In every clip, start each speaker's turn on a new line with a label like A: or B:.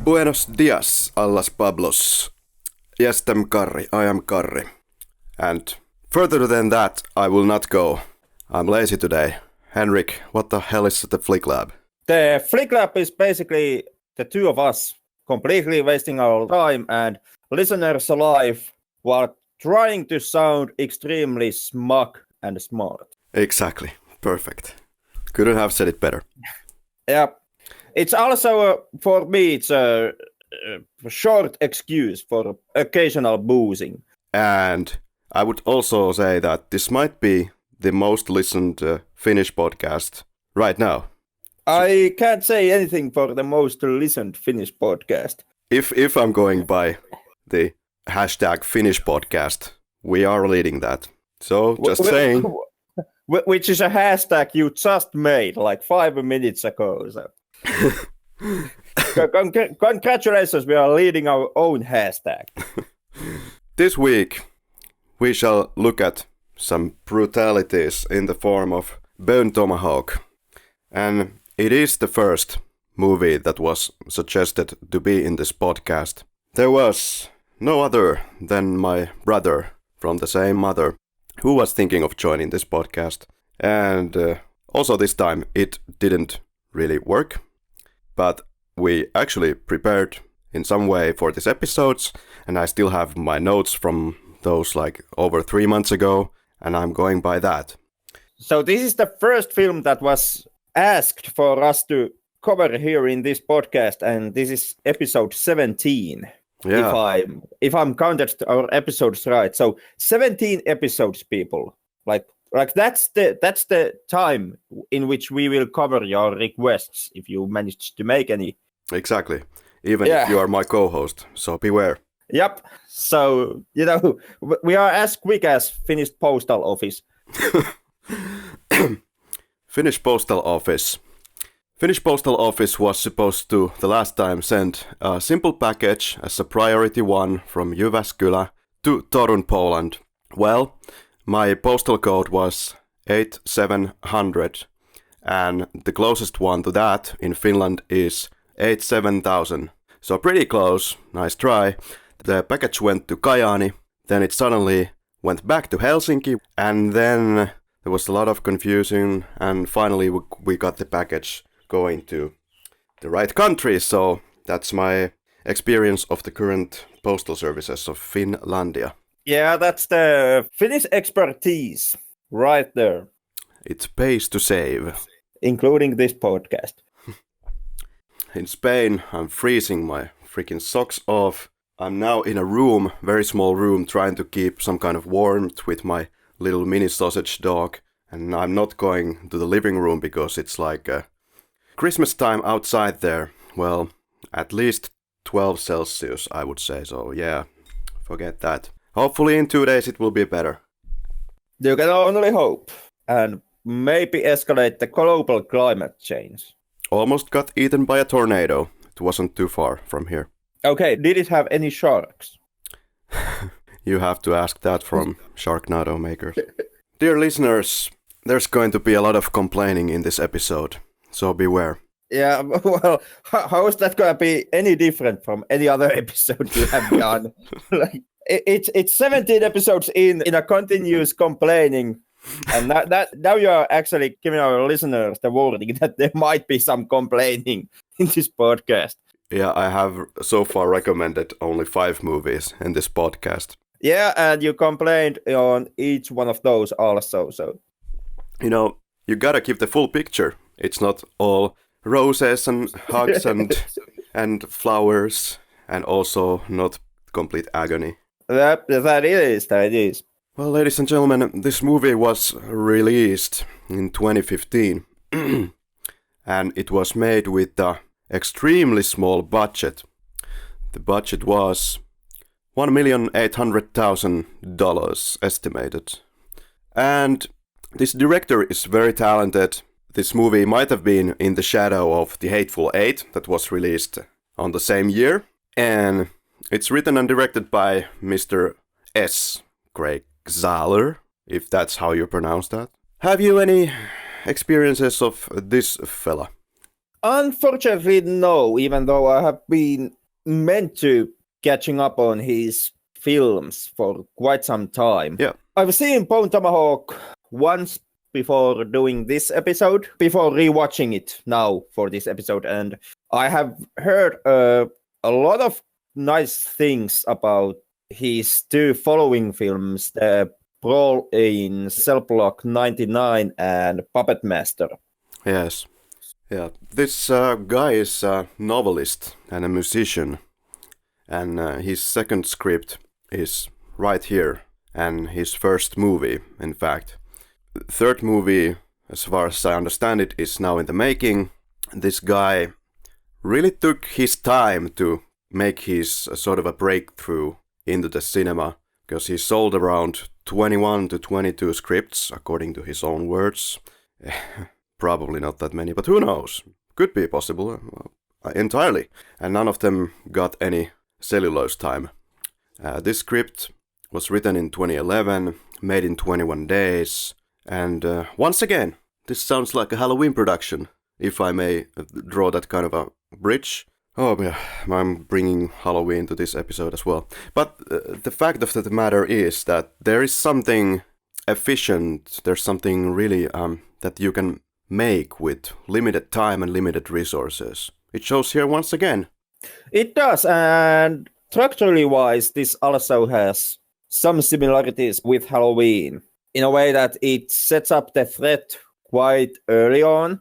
A: Buenos dias, allas Pablos. Yes, I'm Karri. I am Karri. And further than that, I will not go. I'm lazy today. Henrik, what the hell is the Flick Lab?
B: The Flick Lab is basically the two of us completely wasting our time and listeners' life while trying to sound extremely smug and smart.
A: Exactly. Perfect. Couldn't have said it better.
B: Yeah. It's also, for me, it's a short excuse for occasional boozing.
A: And I would also say that this might be the most listened Finnish podcast right now.
B: I can't say anything for the most listened Finnish podcast.
A: If I'm going by the hashtag Finnish podcast, we are leading that. So just saying.
B: Which is a hashtag you just made like 5 minutes ago. So. Congratulations, we are leading our own hashtag.
A: This week we shall look at some brutalities in the form of Bone Tomahawk, and it is the first movie that was suggested to be in this podcast. There was no other than my brother from the same mother who was thinking of joining this podcast, and also this time it didn't really work. But we actually prepared in some way for these episodes, and I still have my notes from those like over 3 months ago, and I'm going by that.
B: So this is the first film that was asked for us to cover here in this podcast, and this is episode 17.
A: Yeah.
B: If I'm counted our episodes right. So 17 episodes, people. Like that's the time in which we will cover your requests if you managed to make any.
A: Exactly. Even if you are my co-host, so beware.
B: Yep. So, we are as quick as Finnish Postal Office.
A: Finnish Postal Office. Finnish Postal Office was supposed to, the last time, send a simple package as a priority one from Jyväskylä to Torun, Poland. Well, my postal code was 8700, and the closest one to that in Finland is 87000. So pretty close, nice try. The package went to Kajaani, then it suddenly went back to Helsinki, and then there was a lot of confusion, and finally we got the package going to the right country. So that's my experience of the current postal services of Finlandia.
B: Yeah, that's the Finnish expertise right there.
A: It pays to save.
B: Including this podcast.
A: In Spain, I'm freezing my freaking socks off. I'm now in a room, very small room, trying to keep some kind of warmth with my little mini sausage dog. And I'm not going to the living room because it's like Christmas time outside there. Well, at least 12 Celsius, I would say. So yeah, forget that. Hopefully in 2 days it will be better.
B: You can only hope. And maybe escalate the global climate change.
A: Almost got eaten by a tornado. It wasn't too far from here.
B: Okay, did it have any sharks?
A: You have to ask that from Sharknado makers. Dear listeners, there's going to be a lot of complaining in this episode, so beware.
B: Yeah, well, how is that going to be any different from any other episode you have done? It's 17 episodes in a continuous complaining, and now you are actually giving our listeners the warning that there might be some complaining in this podcast.
A: Yeah, I have so far recommended only 5 movies in this podcast.
B: Yeah, and you complained on each one of those also, so...
A: You gotta keep the full picture. It's not all roses and hugs and flowers, and also not complete agony.
B: That is.
A: Well, ladies and gentlemen, this movie was released in 2015, and it was made with an extremely small budget. The budget was $1,800,000 estimated. And This director is very talented. This movie might have been in the shadow of The Hateful Eight that was released on the same year. And it's written and directed by Mr. S. Craig Zahler, if that's how you pronounce that. Have you any experiences of this fella?
B: Unfortunately, no, even though I have been meant to catching up on his films for quite some time.
A: Yeah.
B: I've seen Bone Tomahawk once before doing this episode, before rewatching it now for this episode, and I have heard a lot of nice things about his two following films, the Brawl in Cell Block 99 and Puppet Master.
A: Yes. Yeah. This guy is a novelist and a musician, and his second script is right here, and his first movie, in fact. The third movie, as far as I understand it, is now in the making. This guy really took his time to make his sort of a breakthrough into the cinema, because he sold around 21 to 22 scripts, according to his own words. Probably not that many, but who knows? Could be possible, entirely. And none of them got any cellulose time. This script was written in 2011, made in 21 days, and once again, this sounds like a Halloween production, if I may draw that kind of a bridge. Oh yeah, I'm bringing Halloween to this episode as well. But the fact of the matter is that there is something efficient, there's something really that you can make with limited time and limited resources. It shows here once again.
B: It does, and structurally wise, this also has some similarities with Halloween, in a way that it sets up the threat quite early on,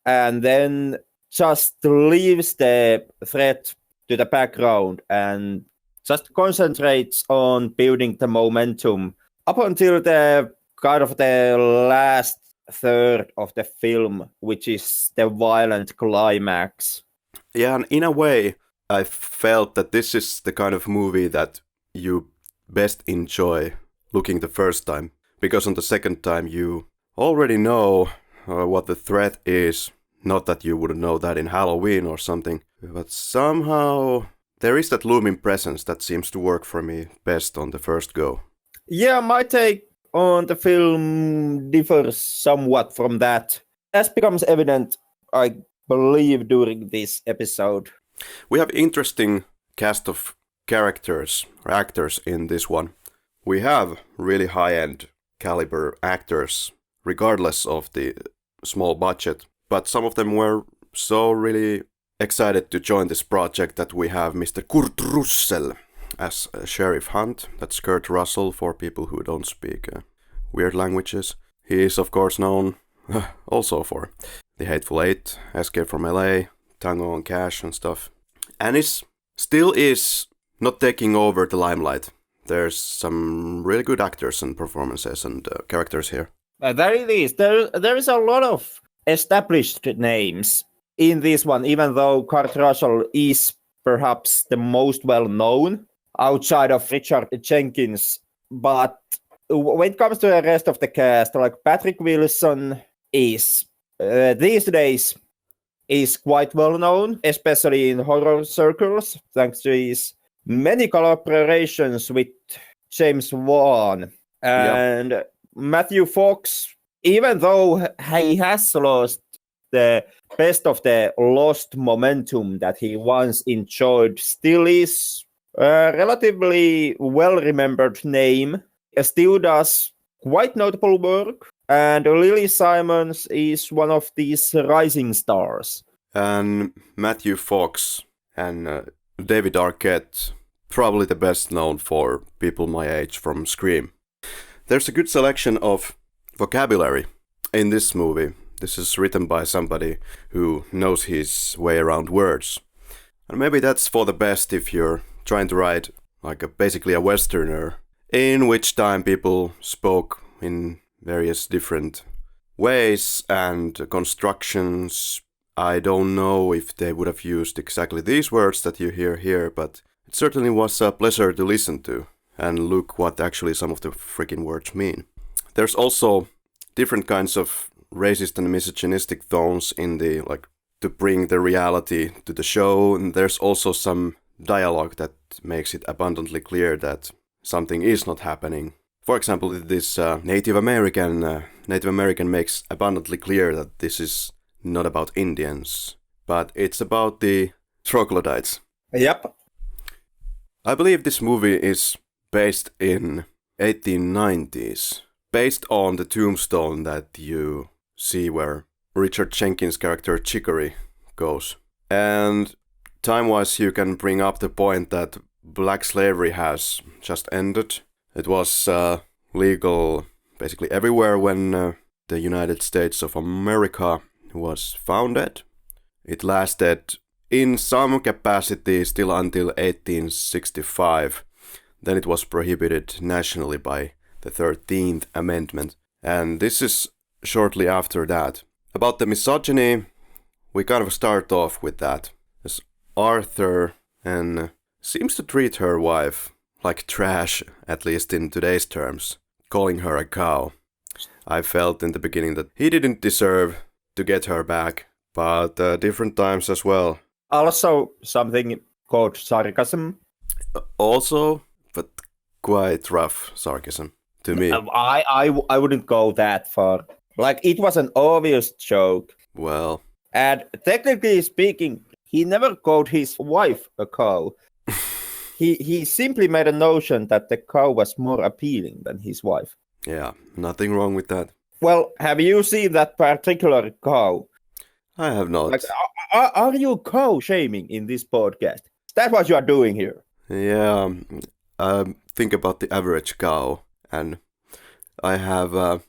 B: and then just leaves the threat to the background and just concentrates on building the momentum up until the kind of the last third of the film, which is the violent climax.
A: Yeah, and in a way, I felt that this is the kind of movie that you best enjoy looking the first time, because on the second time you already know what the threat is. Not that you wouldn't know that in Halloween or something, but somehow there is that looming presence that seems to work for me best on the first go.
B: Yeah, my take on the film differs somewhat from that, as becomes evident, I believe, during this episode.
A: We have interesting cast of characters or actors in this one. We have really high-end caliber actors, regardless of the small budget. But some of them were so really excited to join this project that we have Mr. Kurt Russell as Sheriff Hunt. That's Kurt Russell for people who don't speak weird languages. He is of course known also for The Hateful Eight, Escape from LA, Tango and Cash and stuff. And still is not taking over the limelight. There's some really good actors and performances and characters here.
B: There it is. There is a lot of established names in this one, even though Kurt Russell is perhaps the most well-known outside of Richard Jenkins. But when it comes to the rest of the cast, like Patrick Wilson is these days is quite well-known, especially in horror circles, thanks to his many collaborations with James Wan. And Matthew Fox, even though he has lost the best of the lost momentum that he once enjoyed, still is a relatively well-remembered name, still does quite notable work, and Lily Simons is one of these rising stars.
A: And Matthew Fox and David Arquette, probably the best known for people my age from Scream. There's a good selection of vocabulary in this movie. This is written by somebody who knows his way around words. And maybe that's for the best if you're trying to write basically a Westerner, in which time people spoke in various different ways and constructions. I don't know if they would have used exactly these words that you hear here, but it certainly was a pleasure to listen to and look what actually some of the freaking words mean. There's also different kinds of racist and misogynistic tones in the, like, to bring the reality to the show. And there's also some dialogue that makes it abundantly clear that something is not happening. For example, this Native American makes abundantly clear that this is not about Indians, but it's about the troglodytes.
B: Yep.
A: I believe this movie is based in 1890s, based on the tombstone that you see where Richard Jenkins' character Chicory goes. And time-wise, you can bring up the point that black slavery has just ended. It was legal basically everywhere when the United States of America was founded. It lasted in some capacity still until 1865. Then it was prohibited nationally by the 13th Amendment. And this is shortly after that. About the misogyny, we kind of start off with that. As Arthur seems to treat her wife like trash, at least in today's terms, calling her a cow. I felt in the beginning that he didn't deserve to get her back, but different times as well.
B: Also, something called sarcasm.
A: Also, but quite rough sarcasm to me.
B: I wouldn't go that far. Like, it was an obvious joke.
A: Well.
B: And technically speaking, he never called his wife a cow. He simply made a notion that the cow was more appealing than his wife.
A: Yeah, nothing wrong with that.
B: Well, have you seen that particular cow?
A: I have not.
B: Like, are you cow shaming in this podcast? That's what you are doing here.
A: Yeah, think about the average cow, and I have a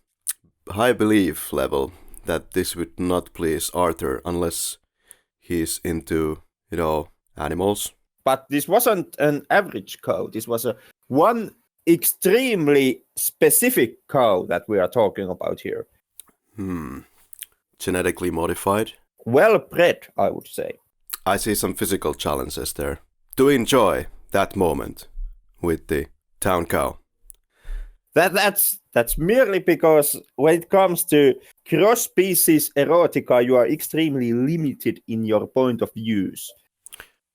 A: high belief level that this would not please Arthur unless he's into, animals.
B: But this wasn't an average cow. This was one extremely specific cow that we are talking about here.
A: Genetically modified?
B: Well bred, I would say.
A: I see some physical challenges there. To enjoy that moment with the town cow.
B: That's merely because when it comes to cross-species erotica, you are extremely limited in your point of views.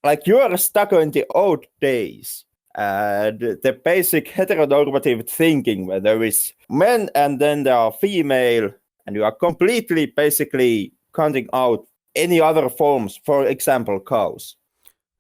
B: Like, you are stuck in the old days, and the basic heteronormative thinking where there is men and then there are female, and you are completely basically counting out any other forms, for example, cows.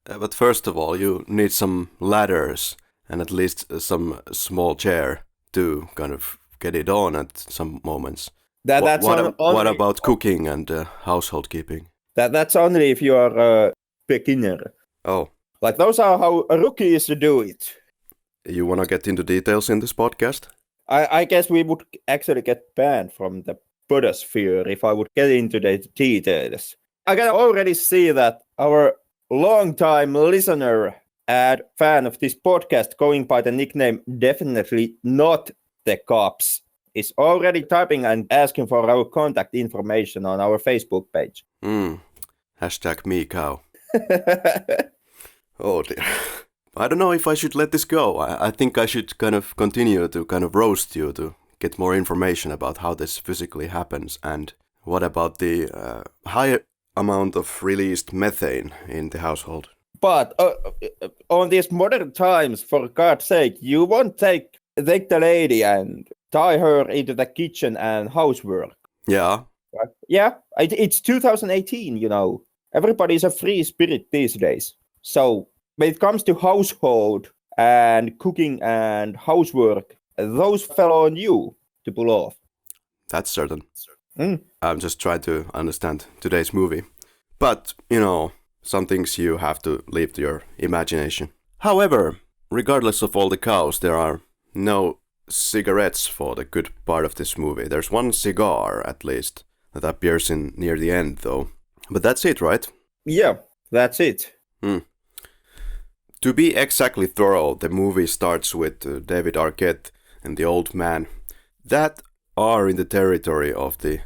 A: But first of all, you need some ladders and at least some small chair to kind of get it on at some moments. What about cooking and household keeping?
B: That's only if you are a beginner.
A: Oh.
B: Like, those are how rookies do it.
A: You want to get into details in this podcast?
B: I guess we would actually get banned from the podosphere if I would get into the details. I can already see that our long-time listener and fan of this podcast, going by the nickname Definitely Not the Cops, is already typing and asking for our contact information on our Facebook page.
A: Hashtag me cow. Oh dear. I don't know if I should let this go. I think I should kind of continue to kind of roast you to get more information about how this physically happens, and what about the high amount of released methane in the household.
B: But on these modern times, for God's sake, you won't take the lady and tie her into the kitchen and housework.
A: Yeah.
B: Yeah, it's 2018, Everybody's a free spirit these days. So when it comes to household and cooking and housework, those fell on you to pull off.
A: That's certain. I'm just trying to understand today's movie. But, some things you have to leave to your imagination. However, regardless of all the cows, there are no cigarettes for the good part of this movie. There's one cigar, at least, that appears in near the end, though. But that's it, right?
B: Yeah, that's it.
A: To be exactly thorough, the movie starts with David Arquette and the old man that are in the territory of the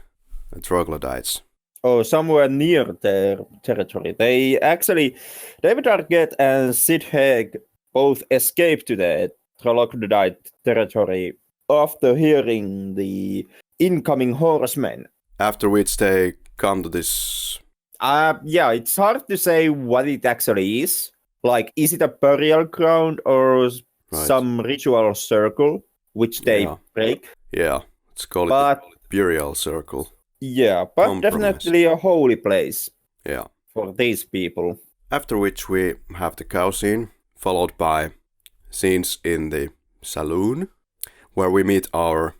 A: troglodytes.
B: Oh, somewhere near their territory. They actually, David Arquette and Sid Haig both escaped to the troglodyte territory after hearing the incoming horsemen.
A: After which they come to this...
B: Yeah, it's hard to say what it actually is. Like, is it a burial ground or some ritual circle which they break?
A: Yeah, let's call it a burial circle.
B: Yeah, but definitely a holy place.
A: Yeah.
B: For these people.
A: After which we have the cow scene, followed by scenes in the saloon, where we meet our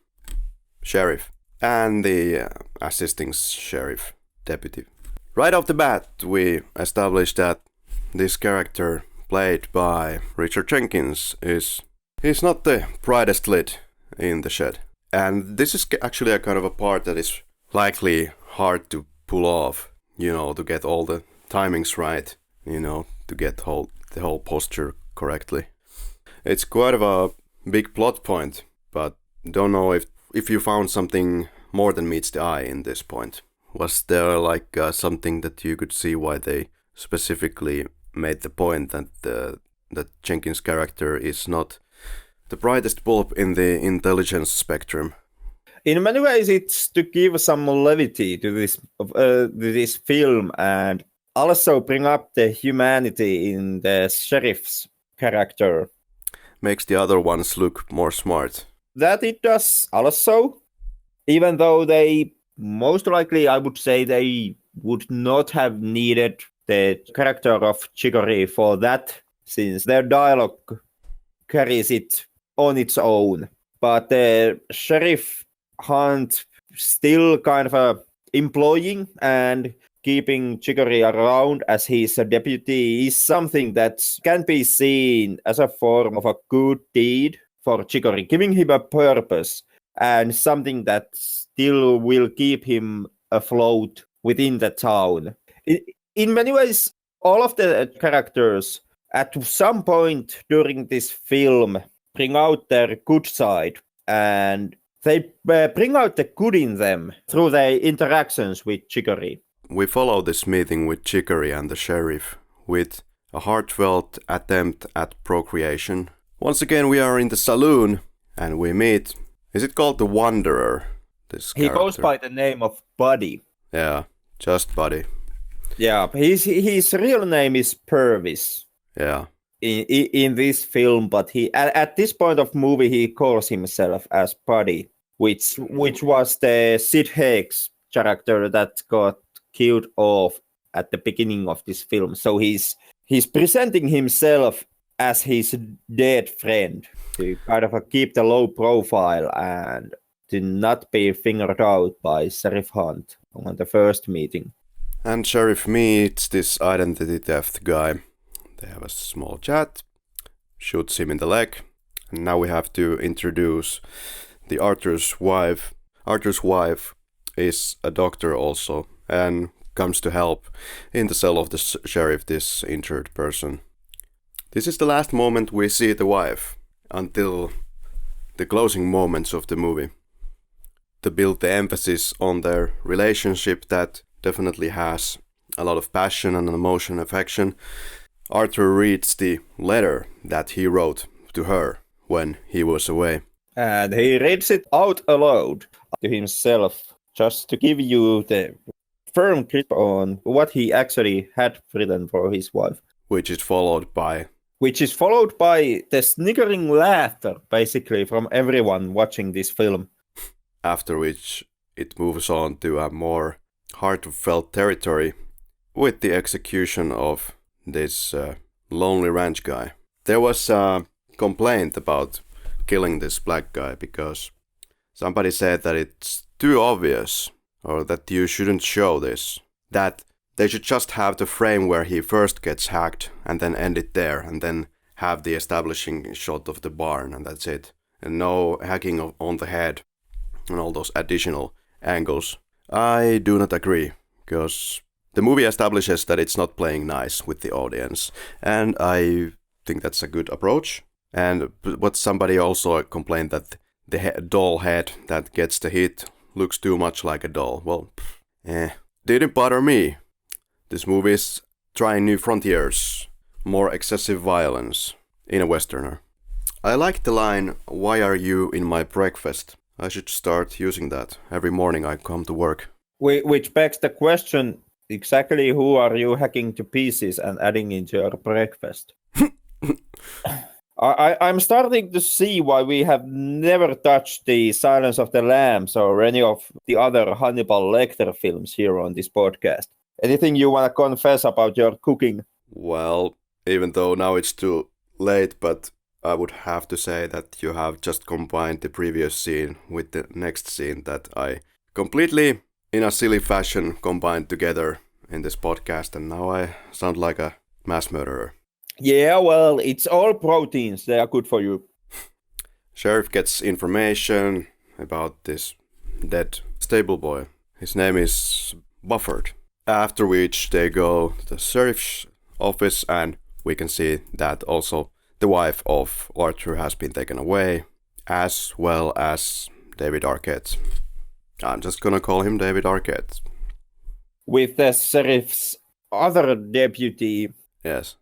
A: sheriff and the assisting sheriff deputy. Right off the bat, we establish that this character, played by Richard Jenkins, he's not the brightest lit in the shed. And this is actually a kind of a part that is likely hard to pull off, to get all the timings right, to get the whole posture correctly. It's quite of a big plot point, but don't know if you found something more than meets the eye in this point. Was there something that you could see why they specifically made the point that Jenkins' character is not the brightest bulb in the intelligence spectrum?
B: In many ways, it's to give some levity to this film and also bring up the humanity in the sheriff's character.
A: Makes the other ones look more smart.
B: That it does also, even though they most likely, I would say, they would not have needed the character of Chicory for that, since their dialogue carries it on its own. But the sheriff Hunt still kind of employing and keeping Chicory around as his deputy is something that can be seen as a form of a good deed for Chicory, giving him a purpose and something that still will keep him afloat within the town. In many ways, all of the characters at some point during this film bring out their good side, and they bring out the good in them through their interactions with Chicory.
A: We follow this meeting with Chicory and the sheriff with a heartfelt attempt at procreation. Once again, we are in the saloon and we meet, is it called the Wanderer?
B: He goes by the name of Buddy.
A: Yeah, just Buddy.
B: Yeah, his real name is Purvis.
A: Yeah.
B: In this film, but he at this point of movie he calls himself as Buddy, which was the Sid Haig's character that got killed off at the beginning of this film. So he's presenting himself as his dead friend to kind of keep the low profile and to not be fingered out by Sheriff Hunt on the first meeting.
A: And Sheriff meets this identity theft guy. They have a small chat, shoots him in the leg, and now we have to introduce the Arthur's wife. Arthur's wife is a doctor also, and comes to help in the cell of the sheriff, this injured person. This is the last moment we see the wife, until the closing moments of the movie, to build the emphasis on their relationship that definitely has a lot of passion and emotion, affection. Arthur reads the letter that he wrote to her when he was away.
B: And he reads it out aloud to himself, just to give you the firm grip on what he actually had written for his wife.
A: Which is followed by
B: the sniggering laughter, basically, from everyone watching this film.
A: After which it moves on to a more heartfelt territory with the execution of this lonely ranch guy. There was a complaint about killing this black guy because somebody said that it's too obvious, or that you shouldn't show this, that they should just have the frame where he first gets hacked and then end it there, and then have the establishing shot of the barn, and that's it, and no hacking on the head and all those additional angles. I do not agree, because the movie establishes that it's not playing nice with the audience, and I think that's a good approach. And what somebody also complained that the doll head that gets the hit looks too much like a doll. Well, didn't bother me. This movie is trying new frontiers, more excessive violence in a westerner. I like the line, "Why are you in my breakfast?" I should start using that every morning I come to work.
B: Which begs the question, exactly who are you hacking to pieces and adding into your breakfast? I'm starting to see why we have never touched the Silence of the Lambs or any of the other Hannibal Lecter films here on this podcast. Anything you want to confess about your cooking?
A: Well, even though now it's too late, but I would have to say that you have just combined the previous scene with the next scene that I completely, in a silly fashion, combined together in this podcast, and now I sound like a mass murderer.
B: Yeah, well, it's all proteins. They are good for you.
A: Sheriff gets information about this dead stable boy. His name is Bufford. After which they go to the sheriff's office, and we can see that also the wife of Arthur has been taken away, as well as David Arquette. I'm just gonna call him David Arquette.
B: With the sheriff's other deputy.
A: Yes.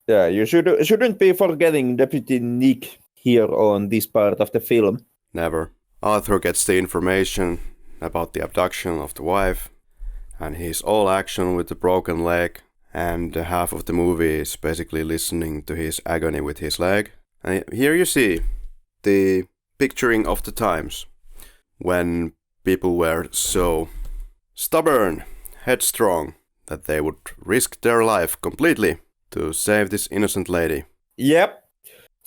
B: Yeah, you shouldn't be forgetting Deputy Nick here on this part of the film.
A: Never. Arthur gets the information about the abduction of the wife, and he's all action with the broken leg, and half of the movie is basically listening to his agony with his leg. And here you see the picturing of the times when people were so stubborn, headstrong, that they would risk their life completely to save this innocent lady.
B: Yep.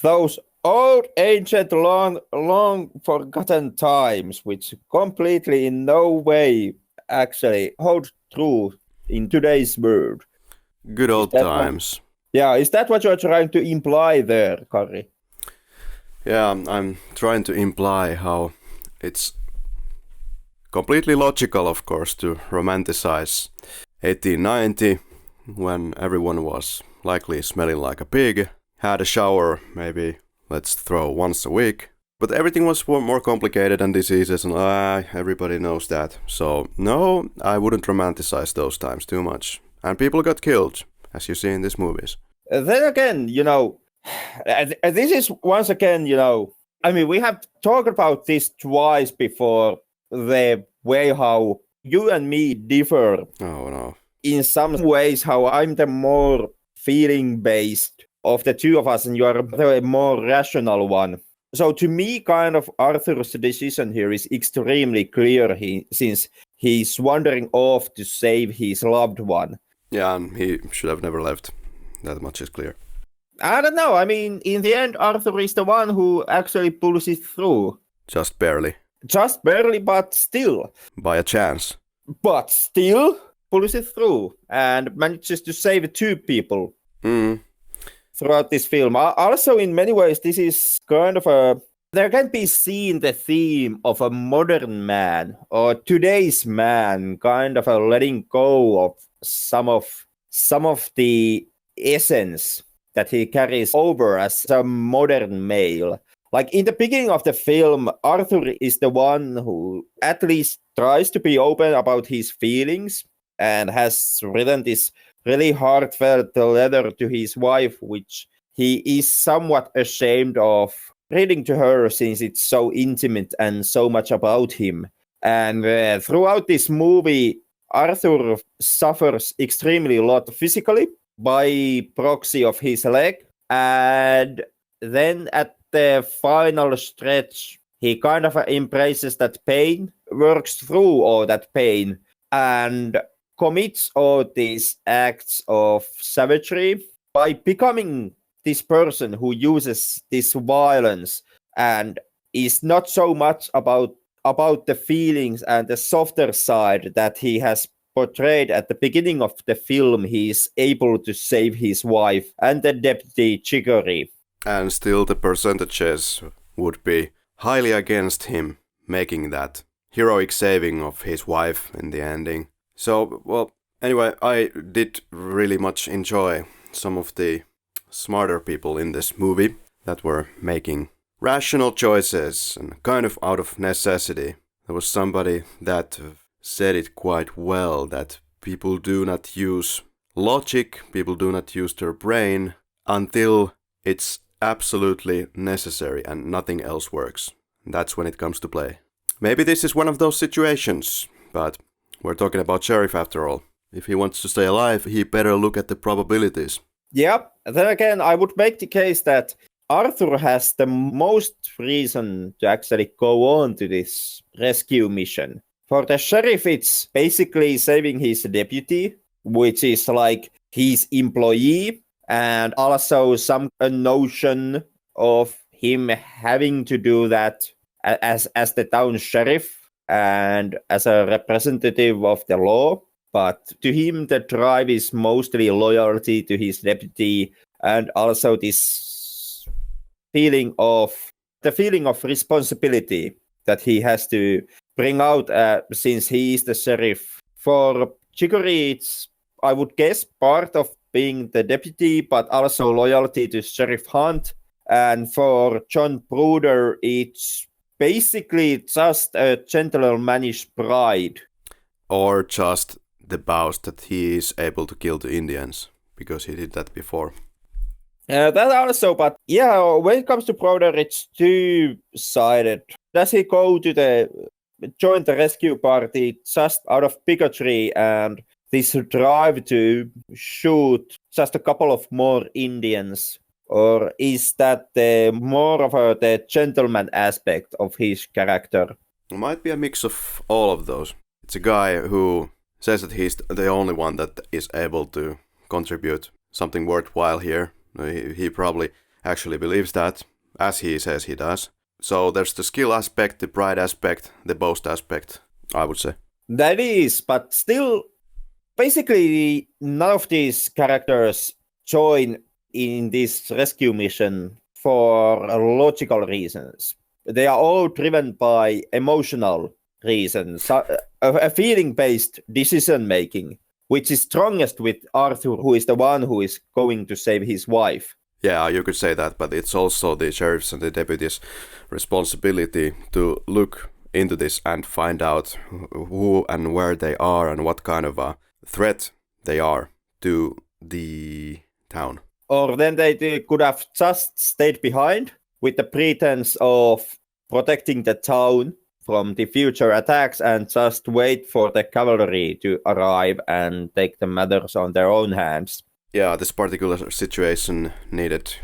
B: Those old, ancient, long forgotten times, which completely in no way actually hold true in today's world.
A: Good old times.
B: Is that what you're trying to imply there, Karri?
A: Yeah, I'm trying to imply how it's completely logical, of course, to romanticize 1890, when everyone was likely smelling like a pig, had a shower maybe, let's throw once a week, but everything was more complicated and diseases, and everybody knows that. So no, I wouldn't romanticize those times too much. And people got killed, as you see in these movies.
B: Then again, this is once again, I mean, we have talked about this twice before, the way how you and me differ.
A: Oh no.
B: In some ways, how I'm the more feeling-based of the two of us, and you are the more rational one. So to me, kind of Arthur's decision here is extremely clear, since he's wandering off to save his loved one.
A: Yeah, and he should have never left. That much is clear.
B: I don't know. I mean, in the end, Arthur is the one who actually pulls it through.
A: Just barely.
B: Just barely, but still.
A: By a chance.
B: But still pulls it through and manages to save two people throughout this film. Also, in many ways, this is kind of there can be seen the theme of a modern man or today's man kind of letting go of some of the essence that he carries over as a modern male. Like in the beginning of the film, Arthur is the one who at least tries to be open about his feelings and has written this really heartfelt letter to his wife, which he is somewhat ashamed of reading to her since it's so intimate and so much about him. And throughout this movie, Arthur suffers extremely a lot physically by proxy of his leg. And then at the final stretch, he kind of embraces that pain, works through all that pain, and commits all these acts of savagery by becoming this person who uses this violence and is not so much about the feelings and the softer side that he has portrayed at the beginning of the film. He is able to save his wife and the deputy Chicory.
A: And still the percentages would be highly against him making that heroic saving of his wife in the ending. So, well, anyway, I did really much enjoy some of the smarter people in this movie that were making rational choices and kind of out of necessity. There was somebody that said it quite well, that people do not use logic, people do not use their brain until it's absolutely necessary and nothing else works. That's when it comes to play. Maybe this is one of those situations, but we're talking about Sheriff after all. If he wants to stay alive, he better look at the probabilities.
B: Yep. Then again, I would make the case that Arthur has the most reason to actually go on to this rescue mission. For the sheriff, it's basically saving his deputy, which is like his employee, and also some notion of him having to do that as the town sheriff and as a representative of the law. But to him, the drive is mostly loyalty to his deputy and also this feeling of responsibility that he has to bring out since he is the sheriff. For Chicory, it's, I would guess, part of being the deputy, but also loyalty to Sheriff Hunt. And for John Bruder, it's basically just a gentlemanish pride.
A: Or just the boast that he is able to kill the Indians, because he did that before.
B: That also, but yeah, when it comes to Bruder, it's two-sided. Does he go to join the rescue party just out of bigotry and this drive to shoot just a couple of more Indians? Or is that more of the gentleman aspect of his character?
A: It might be a mix of all of those. It's a guy who says that he's the only one that is able to contribute something worthwhile here. He probably actually believes that, as he says he does. So there's the skill aspect, the pride aspect, the boast aspect, I would say.
B: That is, but still, basically, none of these characters join in this rescue mission for logical reasons. They are all driven by emotional reasons, a feeling-based decision-making, which is strongest with Arthur, who is the one who is going to save his wife.
A: Yeah, you could say that, but it's also the sheriff's and the deputy's responsibility to look into this and find out who and where they are and what kind of a threat they are to the town.
B: Or then they could have just stayed behind with the pretense of protecting the town from the future attacks and just wait for the cavalry to arrive and take the matters on their own hands.
A: Yeah, this particular situation needed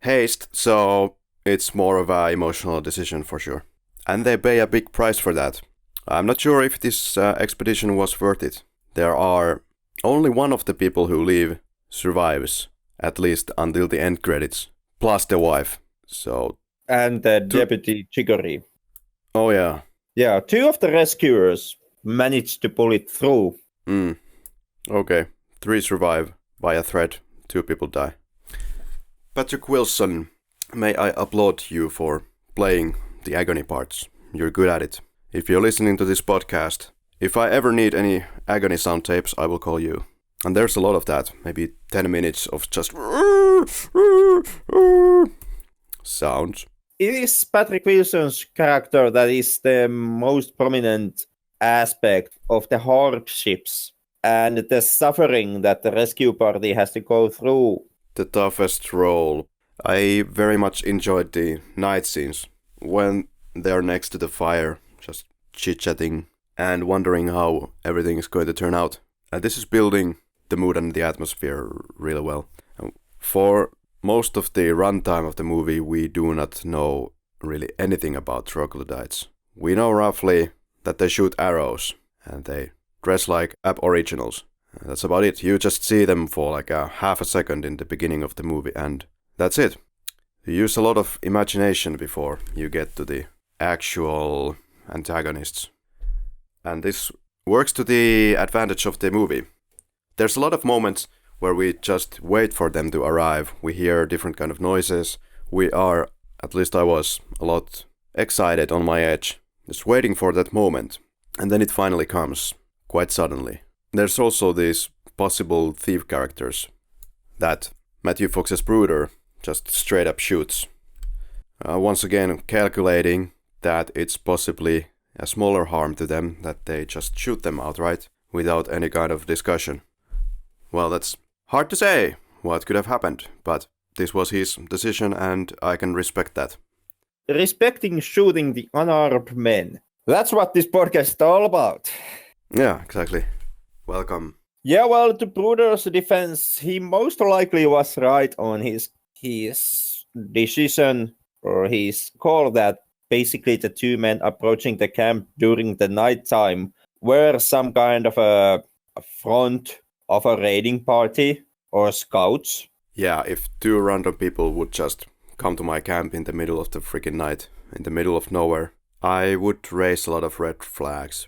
A: haste, so it's more of an emotional decision for sure. And they pay a big price for that. I'm not sure if this expedition was worth it. There are only one of the people who leave survives, at least until the end credits, plus the wife. So
B: and the deputy Chicory.
A: Oh yeah.
B: Yeah, two of the rescuers managed to pull it through.
A: Okay, 3 survive. By a thread, 2 people die. Patrick Wilson, may I applaud you for playing the agony parts. You're good at it. If you're listening to this podcast, if I ever need any agony sound tapes, I will call you. And there's a lot of that. Maybe 10 minutes of just sounds.
B: It is Patrick Wilson's character that is the most prominent aspect of the hardships and the suffering that the rescue party has to go through.
A: The toughest role. I very much enjoyed the night scenes when they're next to the fire, just chit-chatting and wondering how everything is going to turn out. This is building the mood and the atmosphere really well. For most of the runtime of the movie, we do not know really anything about troglodytes. We know roughly that they shoot arrows and they dress like aboriginals. That's about it. You just see them for like a half a second in the beginning of the movie and that's it. You use a lot of imagination before you get to the actual antagonists. And this works to the advantage of the movie. There's a lot of moments where we just wait for them to arrive. We hear different kind of noises. We are, at least I was, a lot excited on my edge, just waiting for that moment. And then it finally comes, quite suddenly. There's also these possible thief characters that Matthew Fox's Bruder just straight up shoots. Once again, calculating that it's possibly a smaller harm to them, that they just shoot them outright without any kind of discussion. Well, that's hard to say what could have happened, but this was his decision and I can respect that.
B: Respecting shooting the unarmed men. That's what this podcast is all about.
A: Yeah, exactly. Welcome.
B: Yeah, well, to Bruder's defense, he most likely was right on his decision or his call that basically the two men approaching the camp during the nighttime were some kind of a front of a raiding party or scouts.
A: Yeah, if two random people would just come to my camp in the middle of the freaking night, in the middle of nowhere, I would raise a lot of red flags.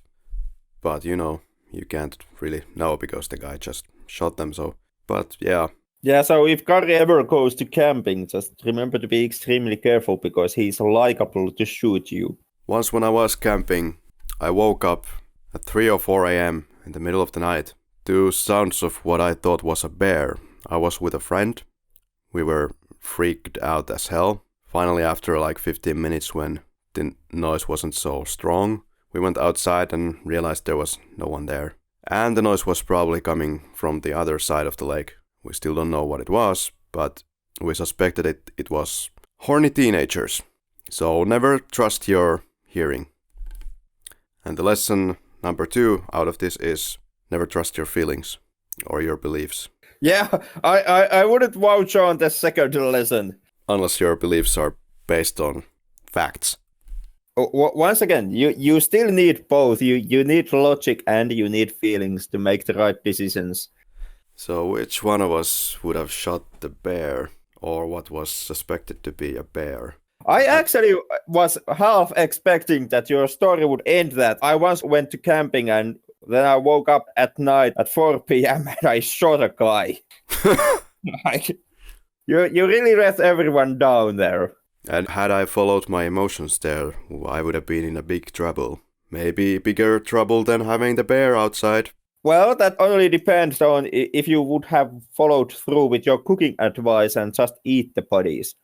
A: But you can't really know because the guy just shot them, so... But yeah.
B: Yeah, so if Karri ever goes to camping, just remember to be extremely careful because he's likable to shoot you.
A: Once when I was camping, I woke up at 3 or 4 a.m. in the middle of the night to sounds of what I thought was a bear. I was with a friend. We were freaked out as hell. Finally, after like 15 minutes when the noise wasn't so strong, we went outside and realized there was no one there. And the noise was probably coming from the other side of the lake. We still don't know what it was, but we suspected it was horny teenagers. So never trust your hearing. And the lesson number 2 out of this is never trust your feelings or your beliefs.
B: Yeah, I wouldn't vouch on the second lesson.
A: Unless your beliefs are based on facts.
B: Once again, you still need both. You need logic and you need feelings to make the right decisions.
A: So which one of us would have shot the bear, or what was suspected to be a bear?
B: I actually was half expecting that your story would end that. I once went to camping and then I woke up at night at 4 p.m. and I shot a guy. Like, you really let everyone down there.
A: And had I followed my emotions there, I would have been in a big trouble. Maybe bigger trouble than having the bear outside.
B: Well, that only depends on if you would have followed through with your cooking advice and just eat the bodies.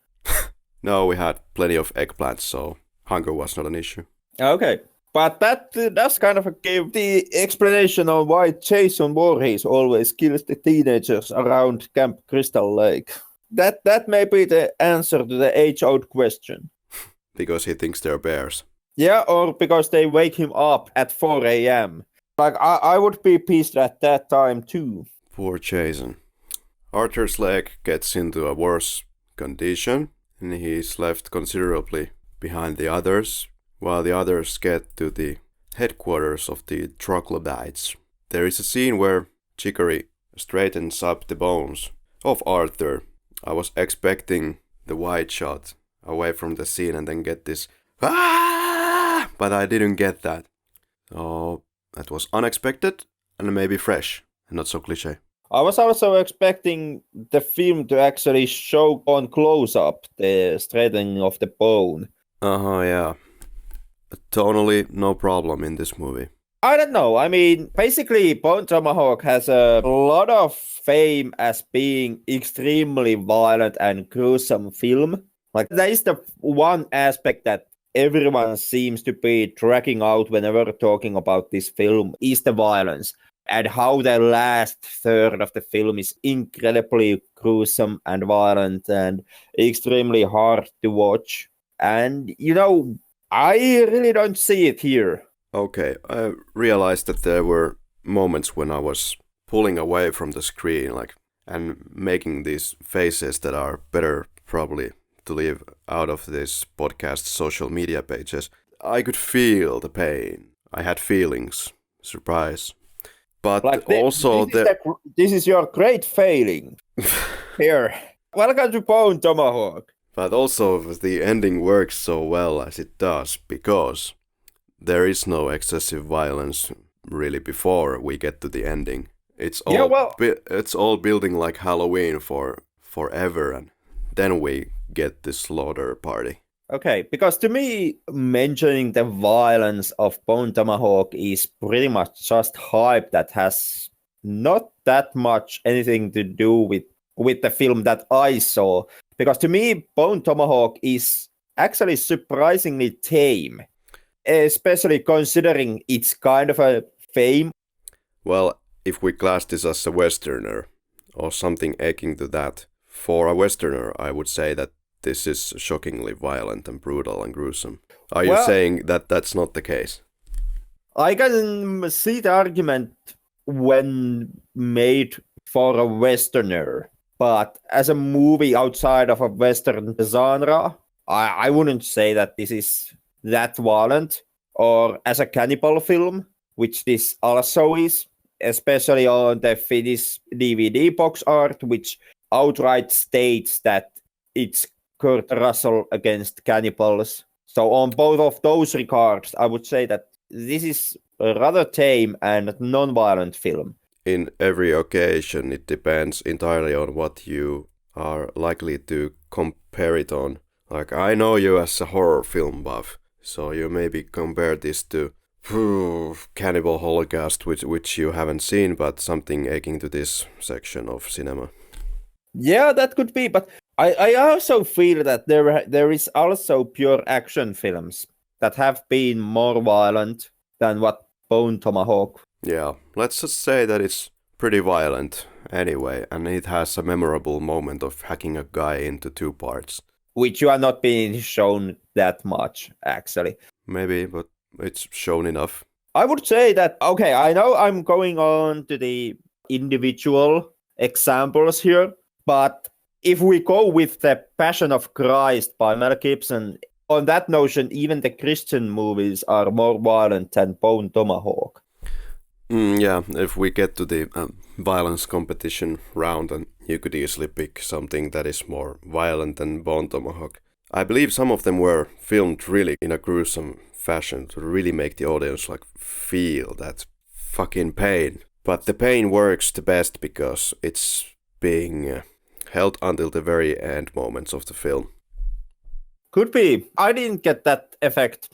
A: No, we had plenty of eggplants, so hunger was not an issue.
B: Okay, but that does kind of give the explanation on why Jason Voorhees always kills the teenagers around Camp Crystal Lake. That may be the answer to the age-old question.
A: Because he thinks they're bears.
B: Yeah, or because they wake him up at 4 a.m. Like, I would be pissed at that time too.
A: Poor Jason. Arthur's leg gets into a worse condition, and he's left considerably behind the others, while the others get to the headquarters of the troglodytes. There is a scene where Chicory straightens up the bones of Arthur. I was expecting the wide shot away from the scene and then get this "Ah!" But I didn't get that. So that was unexpected and maybe fresh and not so cliche.
B: I was also expecting the film to actually show on close-up the straightening of the bone.
A: Yeah. Tonally, no problem in this movie.
B: I don't know. I mean, basically, Bone Tomahawk has a lot of fame as being extremely violent and gruesome film. Like, that is the one aspect that everyone seems to be dragging out whenever talking about this film is the violence. And how the last third of the film is incredibly gruesome and violent and extremely hard to watch. And, I really don't see it here.
A: Okay, I realized that there were moments when I was pulling away from the screen, and making these faces that are better probably to leave out of this podcast's social media pages. I could feel the pain. I had feelings. Surprise. But also
B: this is your great failing. Here. Welcome to Bone Tomahawk.
A: But also the ending works so well as it does because there is no excessive violence really before we get to the ending. It's all it's all building like Halloween for forever, and then we get the slaughter party.
B: Okay, because to me, mentioning the violence of Bone Tomahawk is pretty much just hype that has not that much anything to do with the film that I saw. Because to me, Bone Tomahawk is actually surprisingly tame, especially considering its kind of a fame.
A: Well, if we class this as a Westerner, or something akin to that, for a Westerner, I would say that this is shockingly violent and brutal and gruesome. Are you saying that that's not the case?
B: I can see the argument when made for a Westerner, but as a movie outside of a Western genre, I wouldn't say that this is that violent. Or as a cannibal film, which this also is, especially on the Finnish DVD box art, which outright states that it's Kurt Russell against cannibals. So on both of those regards, I would say that this is a rather tame and non-violent film.
A: In every occasion, it depends entirely on what you are likely to compare it on. Like, I know you as a horror film buff, so you maybe compare this to Cannibal Holocaust, which you haven't seen, but something akin to this section of cinema.
B: Yeah, that could be, but I also feel that there is also pure action films that have been more violent than what Bone Tomahawk.
A: Yeah, let's just say that it's pretty violent anyway, and it has a memorable moment of hacking a guy into 2 parts.
B: Which you are not being shown that much, actually.
A: Maybe, but it's shown enough.
B: I would say that, okay, I know I'm going on to the individual examples here, but if we go with the Passion of Christ by Mel Gibson, on that notion, even the Christian movies are more violent than Bone Tomahawk.
A: Yeah, if we get to the violence competition round, then you could easily pick something that is more violent than Bone Tomahawk. I believe some of them were filmed really in a gruesome fashion to really make the audience like feel that fucking pain. But the pain works the best because it's being held until the very end moments of the film.
B: Could be. I didn't get that effect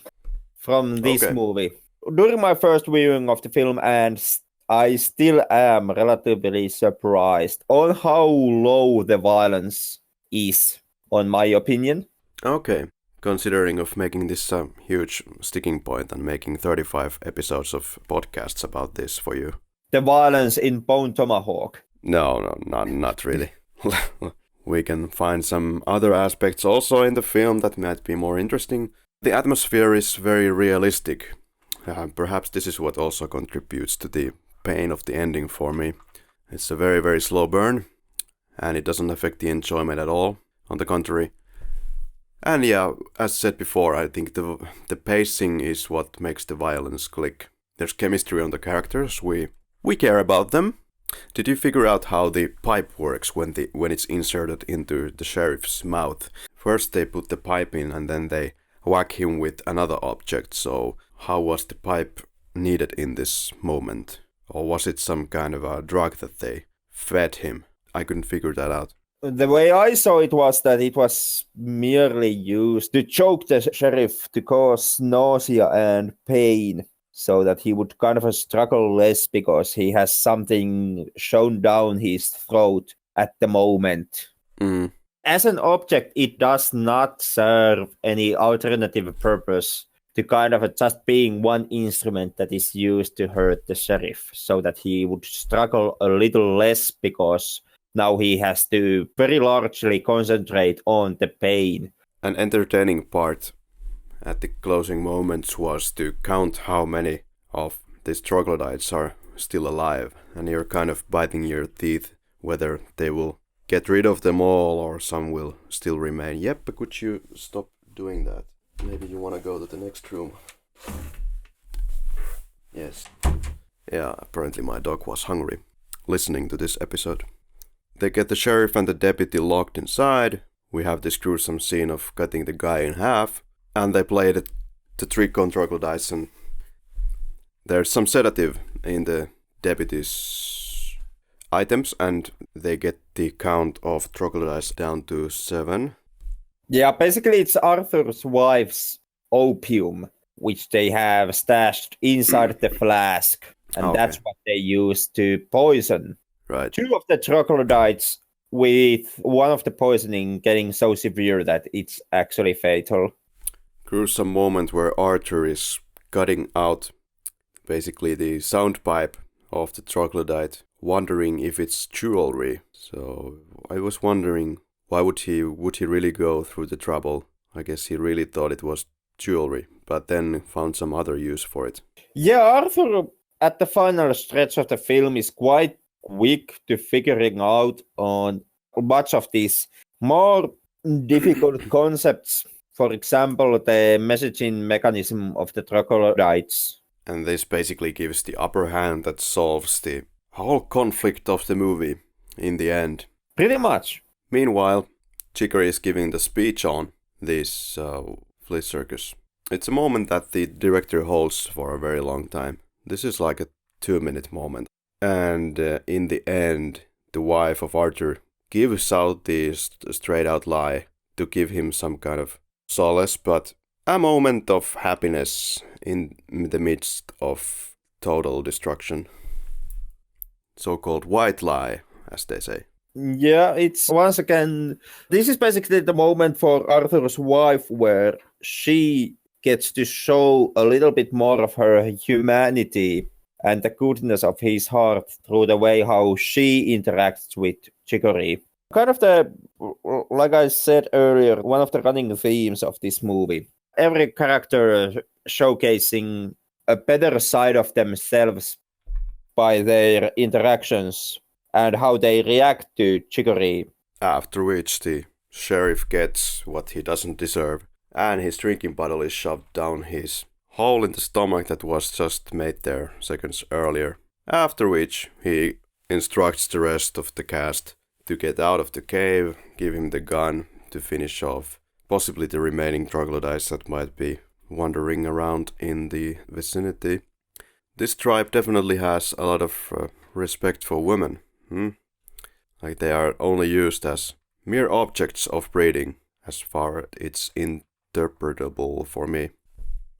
B: from this movie. During my first viewing of the film, and I still am relatively surprised on how low the violence is, on my opinion.
A: Okay, considering of making this a huge sticking point and making 35 episodes of podcasts about this for you.
B: The violence in Bone Tomahawk.
A: No, not really. We can find some other aspects also in the film that might be more interesting. The atmosphere is very realistic. Perhaps this is what also contributes to the pain of the ending for me. It's a very, very slow burn, and it doesn't affect the enjoyment at all. On the contrary. And yeah, as said before, I think the pacing is what makes the violence click. There's chemistry on the characters. We care about them. Did you figure out how the pipe works when it's inserted into the sheriff's mouth? First they put the pipe in and then they whack him with another object. So how was the pipe needed in this moment? Or was it some kind of a drug that they fed him? I couldn't figure that out.
B: The way I saw it was that it was merely used to choke the sheriff to cause nausea and pain, so that he would kind of struggle less because he has something shown down his throat at the moment.
A: Mm.
B: As an object, it does not serve any alternative purpose to kind of just being one instrument that is used to hurt the sheriff, so that he would struggle a little less because now he has to very largely concentrate on the pain.
A: An entertaining part at the closing moments was to count how many of these troglodytes are still alive, and you're kind of biting your teeth whether they will get rid of them all or some will still remain. Yep, but could you stop doing that? Maybe you want to go to the next room. Yes. Yeah, apparently my dog was hungry listening to this episode. They get the sheriff and the deputy locked inside. We have this gruesome scene of cutting the guy in half. And they play the trick on troglodytes, and there's some sedative in the deputy's items, and they get the count of troglodytes down to 7.
B: Yeah, basically it's Arthur's wife's opium, which they have stashed inside the flask, and that's what they use to poison.
A: Right.
B: 2 of the troglodytes, with one of the poisoning getting so severe that it's actually fatal.
A: Gruesome moment where Arthur is cutting out basically the sound pipe of the troglodyte, wondering if it's jewelry. So I was wondering, why would he really go through the trouble? I guess he really thought it was jewelry, but then found some other use for it.
B: Yeah, Arthur at the final stretch of the film is quite quick to figuring out on much of these more difficult concepts. For example, the messaging mechanism of the troglodytes.
A: And this basically gives the upper hand that solves the whole conflict of the movie in the end.
B: Pretty much.
A: Meanwhile, Chicory is giving the speech on this flea circus. It's a moment that the director holds for a very long time. This is like a 2-minute moment. And in the end, the wife of Arthur gives out this straight out lie to give him some kind of solace, but a moment of happiness in the midst of total destruction. So-called white lie, as they say.
B: Yeah, it's once again, this is basically the moment for Arthur's wife where she gets to show a little bit more of her humanity and the goodness of his heart through the way how she interacts with Chicory. Kind of like I said earlier, one of the running themes of this movie. Every character showcasing a better side of themselves by their interactions and how they react to Chicory.
A: After which the sheriff gets what he doesn't deserve, and his drinking bottle is shoved down his hole in the stomach that was just made there seconds earlier. After which he instructs the rest of the cast to get out of the cave, give him the gun to finish off possibly the remaining troglodytes that might be wandering around in the vicinity. This tribe definitely has a lot of respect for women. Like they are only used as mere objects of breeding, as far as it's interpretable for me.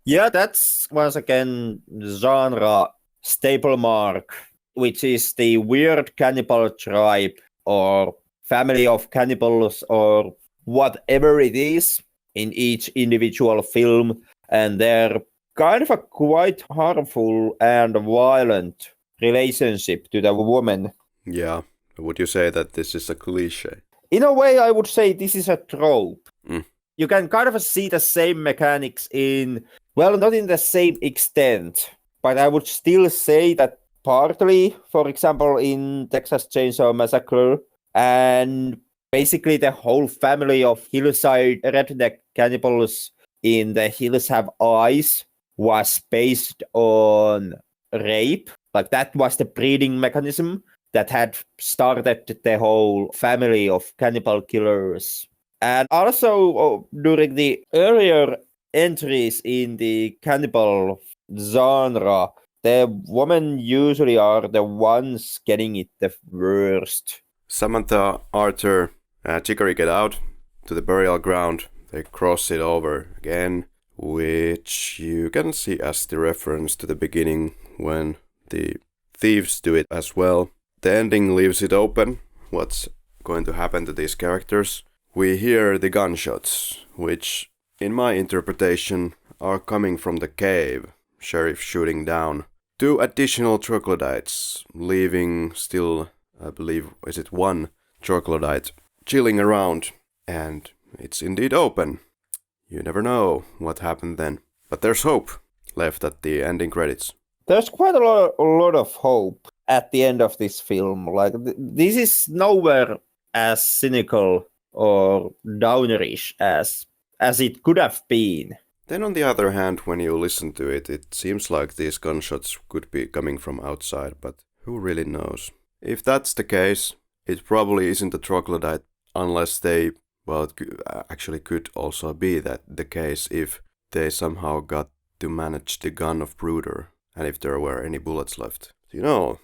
B: Yeah, that's once again genre staple mark, which is the weird cannibal tribe or family of cannibals or whatever it is in each individual film, and their kind of a quite harmful and violent relationship to the woman.
A: Yeah, would you say that this is a cliche?
B: In a way, I would say this is a trope.
A: Mm.
B: You can kind of see the same mechanics in, well, not in the same extent, but I would still say that partly, for example, in Texas Chainsaw Massacre, and basically the whole family of hillside redneck cannibals in The Hills Have Eyes was based on rape. Like that was the breeding mechanism that had started the whole family of cannibal killers. And also during the earlier entries in the cannibal genre, the women usually are the ones getting it the worst.
A: Samantha, Arthur, and Chicory get out to the burial ground. They cross it over again, which you can see as the reference to the beginning when the thieves do it as well. The ending leaves it open. What's going to happen to these characters? We hear the gunshots, which, in my interpretation, are coming from the cave. Sheriff shooting down 2 additional troglodytes, leaving still, I believe, is it 1 troglodyte chilling around, and it's indeed open. You never know what happened then. But there's hope left at the ending credits.
B: There's quite a lot of hope at the end of this film. Like this is nowhere as cynical or downerish as it could have been.
A: Then on the other hand, when you listen to it, it seems like these gunshots could be coming from outside, but who really knows? If that's the case, it probably isn't a troglodyte unless they, well, it actually could also be that the case if they somehow got to manage the gun of Brooder and if there were any bullets left. You know,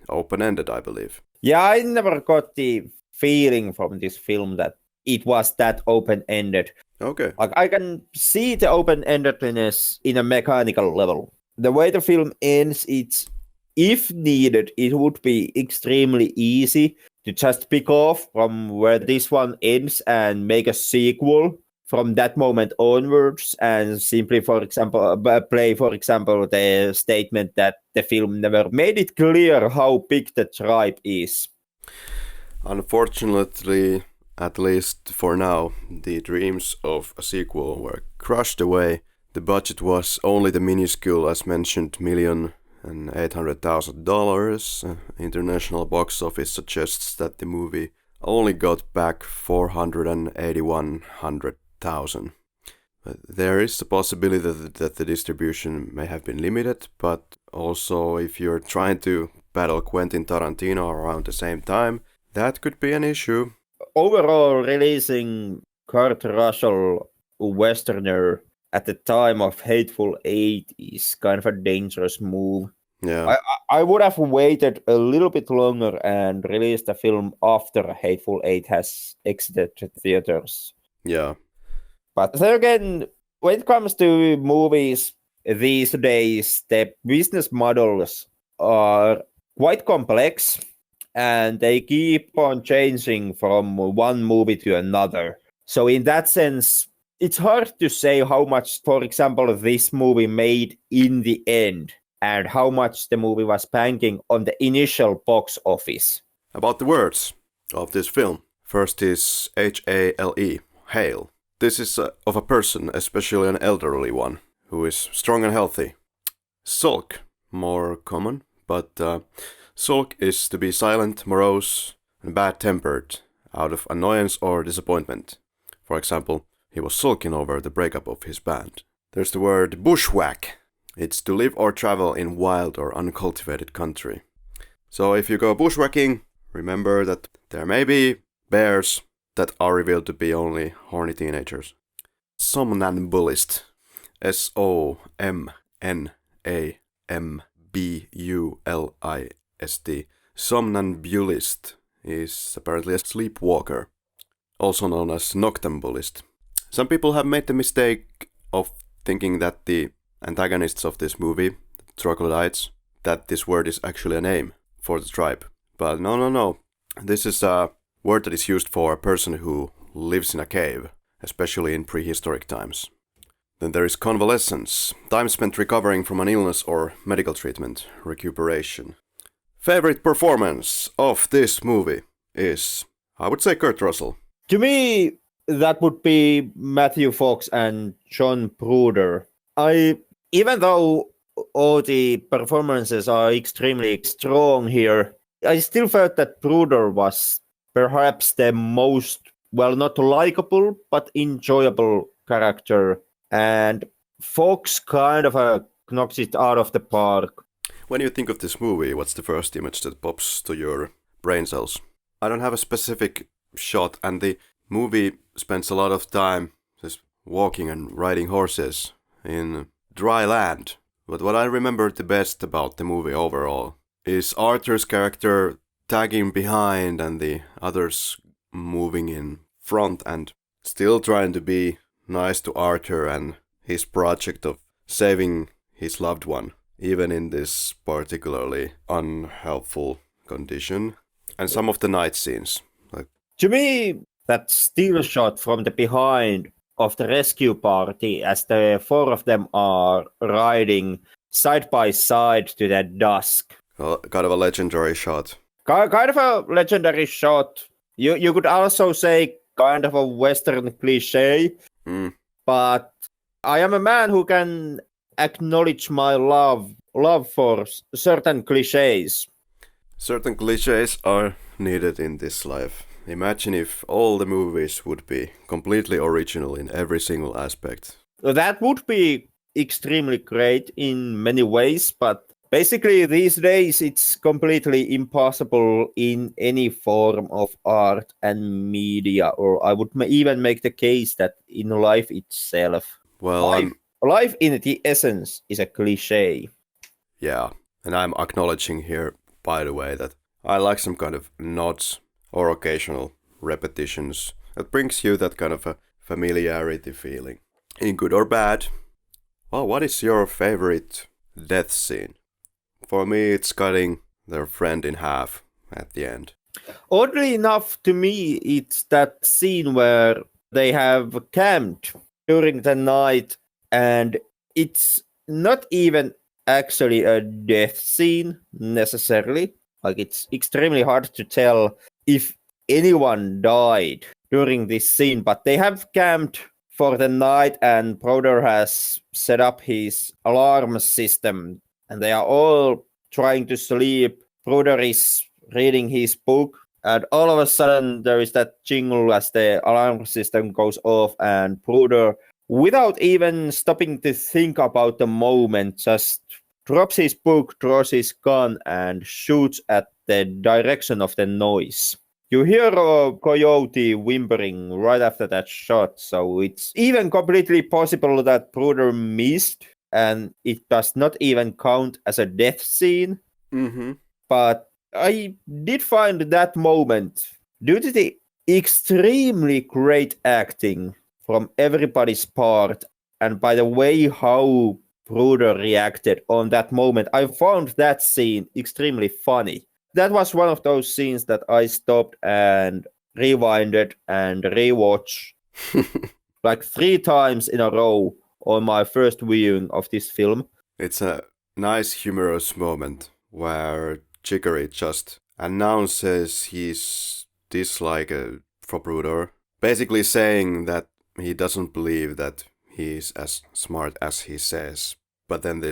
A: open-ended, I believe.
B: Yeah, I never got the feeling from this film that it was that open-ended.
A: Okay.
B: Like I can see the open-endedness in a mechanical level. The way the film ends, it's, if needed, it would be extremely easy to just pick off from where this one ends and make a sequel from that moment onwards and simply, for example, play, for example, the statement that the film never made it clear how big the tribe is.
A: Unfortunately, at least for now, the dreams of a sequel were crushed away The budget was only the minuscule, as mentioned, $1,800,000. International box office suggests that the movie only got back $481,000. There is a possibility that the distribution may have been limited, but also if you're trying to battle Quentin Tarantino around the same time, that could be an issue.
B: Overall, releasing Kurt Russell Westerner at the time of Hateful Eight is kind of a dangerous move.
A: Yeah.
B: I would have waited a little bit longer and released the film after Hateful Eight has exited theaters.
A: Yeah.
B: But then again, when it comes to movies these days, the business models are quite complex and they keep on changing from one movie to another. So in that sense, it's hard to say how much, for example, this movie made in the end and how much the movie was banking on the initial box office.
A: About the words of this film. First is H-A-L-E, hail. This is of a person, especially an elderly one, who is strong and healthy. Sulk, more common, but sulk is to be silent, morose, and bad-tempered, out of annoyance or disappointment. For example, he was sulking over the breakup of his band. There's the word bushwhack. It's to live or travel in wild or uncultivated country. So if you go bushwhacking, remember that there may be bears that are revealed to be only horny teenagers. Somnambulist. S-O-M-N-A-M-B-U-L-I-S-T. Somnambulist is apparently a sleepwalker, also known as noctambulist. Some people have made the mistake of thinking that the antagonists of this movie, the troglodytes, that this word is actually a name for the tribe. But no. This is a word that is used for a person who lives in a cave, especially in prehistoric times. Then there is convalescence, time spent recovering from an illness or medical treatment, recuperation. Favorite performance of this movie is, I would say, Kurt Russell.
B: To me, that would be Matthew Fox and John Bruder. Even though all the performances are extremely strong here, I still felt that Bruder was perhaps the most, well, not likable, but enjoyable character. And Fox kind of knocks it out of the park.
A: When you think of this movie, what's the first image that pops to your brain cells? I don't have a specific shot, and the movie spends a lot of time just walking and riding horses in dry land. But what I remember the best about the movie overall is Arthur's character tagging behind and the others moving in front and still trying to be nice to Arthur and his project of saving his loved one, even in this particularly unhelpful condition. And some of the night scenes.
B: To me, that still shot from the behind of the rescue party as the four of them are riding side by side to the dusk.
A: Kind of a legendary shot.
B: Kind of a legendary shot. You could also say kind of a Western cliche. But I am a man who can acknowledge my love for certain cliches.
A: Certain cliches are needed in this life. Imagine if all the movies would be completely original in every single aspect.
B: That would be extremely great in many ways, but basically these days it's completely impossible in any form of art and media, or I would even make the case that in life itself.
A: Well,
B: life in the essence is a cliche.
A: Yeah, and I'm acknowledging here, by the way, that I like some kind of nods or occasional repetitions. That brings you that kind of a familiarity feeling. In good or bad. Well, what is your favorite death scene? For me, it's cutting their friend in half at the end.
B: Oddly enough, to me, it's that scene where they have camped during the night, and it's not even actually a death scene necessarily. Like, it's extremely hard to tell if anyone died during this scene, but they have camped for the night, and Broder has set up his alarm system, and they are all trying to sleep. Broder is reading his book, and all of a sudden there is that jingle as the alarm system goes off, and Broder, without even stopping to think about the moment, just drops his book, draws his gun, and shoots at the direction of the noise. You hear a coyote whimpering right after that shot, so it's even completely possible that Broder missed, and it does not even count as a death scene.
A: Mm-hmm.
B: But I did find that moment, due to the extremely great acting from everybody's part, and by the way how Broder reacted on that moment, I found that scene extremely funny. That was one of those scenes that I stopped and rewinded and rewatched like 3 times in a row on my first viewing of this film.
A: It's a nice humorous moment where Chicory just announces his dislike for Broder, basically saying that he doesn't believe that he's as smart as he says. But then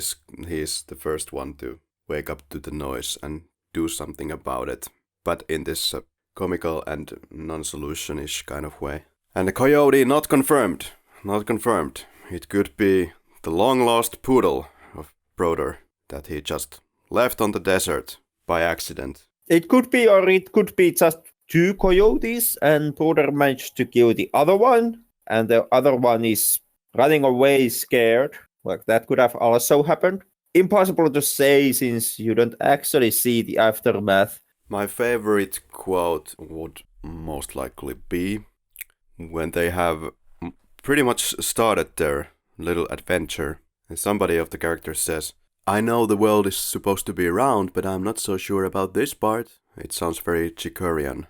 A: he's the first one to wake up to the noise and do something about it. But in this comical and non-solutionish kind of way. And the coyote, not confirmed. Not confirmed. It could be the long-lost poodle of Broder that he just left on the desert by accident.
B: It could be, or it could be just 2 coyotes, and Broder managed to kill the other one, and the other one is running away scared. Like, that could have also happened. Impossible to say since you don't actually see the aftermath.
A: My favorite quote would most likely be when they have pretty much started their little adventure, and somebody of the characters says, "I know the world is supposed to be round, but I'm not so sure about this part." It sounds very Chicurian.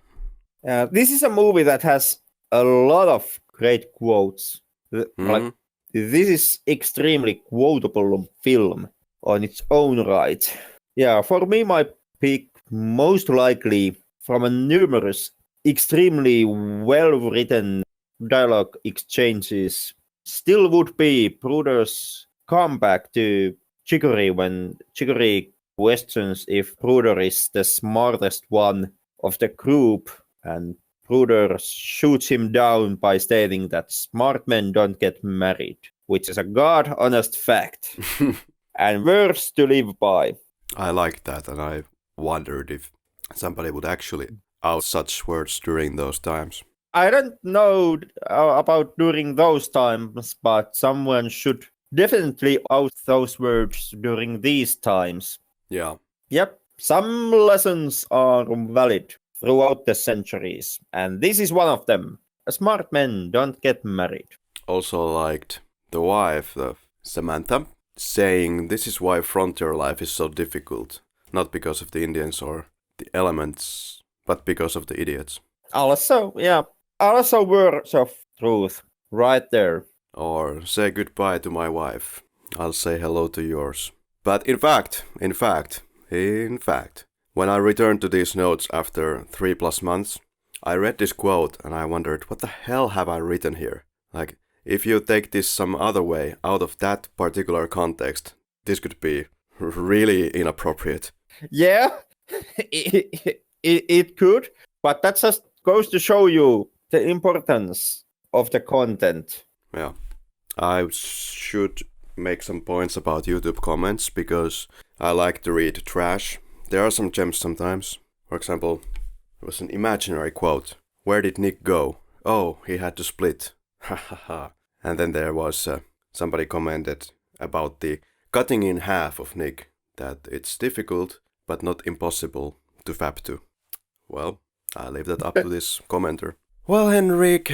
B: This is a movie that has a lot of great quotes. Like, this is extremely quotable film on its own right. Yeah, for me, my pick most likely from a numerous, extremely well-written dialogue exchanges still would be Broder's comeback to Chicory when Chicory questions if Broder is the smartest one of the group, and Broder shoots him down by stating that smart men don't get married, which is a god-honest fact. And words to live by.
A: I like that, and I wondered if somebody would actually out such words during those times.
B: I don't know about during those times, but someone should definitely out those words during these times.
A: Yeah.
B: Yep, some lessons are valid throughout the centuries, and this is one of them. Smart men don't get married.
A: Also liked the wife of Samantha saying this is why frontier life is so difficult. Not because of the Indians or the elements, but because of the idiots.
B: Also, yeah, also words of truth right there.
A: Or say goodbye to my wife. I'll say hello to yours. But in fact, when I returned to these notes after 3+ months, I read this quote and I wondered, what the hell have I written here? Like, if you take this some other way, out of that particular context, this could be really inappropriate.
B: Yeah, it could, but that just goes to show you the importance of the content.
A: Yeah, I should make some points about YouTube comments, because I like to read trash. There are some gems sometimes. For example, there was an imaginary quote. "Where did Nick go? Oh, he had to split. Ha ha ha." And then there was somebody commented about the cutting in half of Nick, that it's difficult but not impossible to fap to. Well, I leave that up to this commenter. Well, Henrik.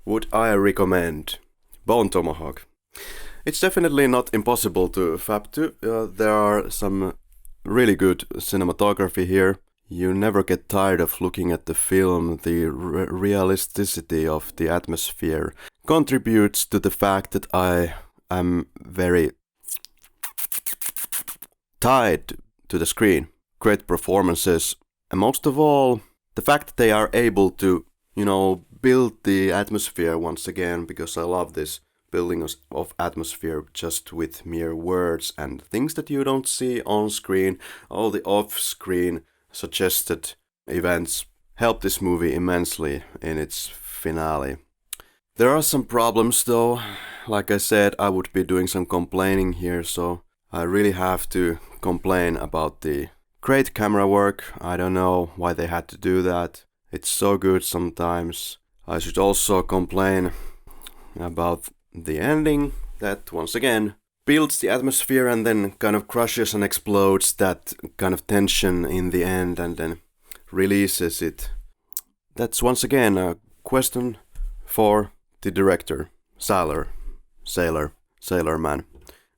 A: Would I recommend Bone Tomahawk? It's definitely not impossible to fap to. There are some really good cinematography here. You never get tired of looking at the film. The realisticity of the atmosphere contributes to the fact that I am very tied to the screen. Great performances, and most of all, the fact that they are able to build the atmosphere once again, because I love this building of atmosphere just with mere words and things that you don't see on screen. All the off-screen suggested events help this movie immensely in its finale. There are some problems though. Like I said, I would be doing some complaining here, so I really have to complain about the great camera work. I don't know why they had to do that. It's so good sometimes. I should also complain about the ending that, once again, builds the atmosphere and then kind of crushes and explodes that kind of tension in the end and then releases it. That's once again a question for the director, Sailor Man.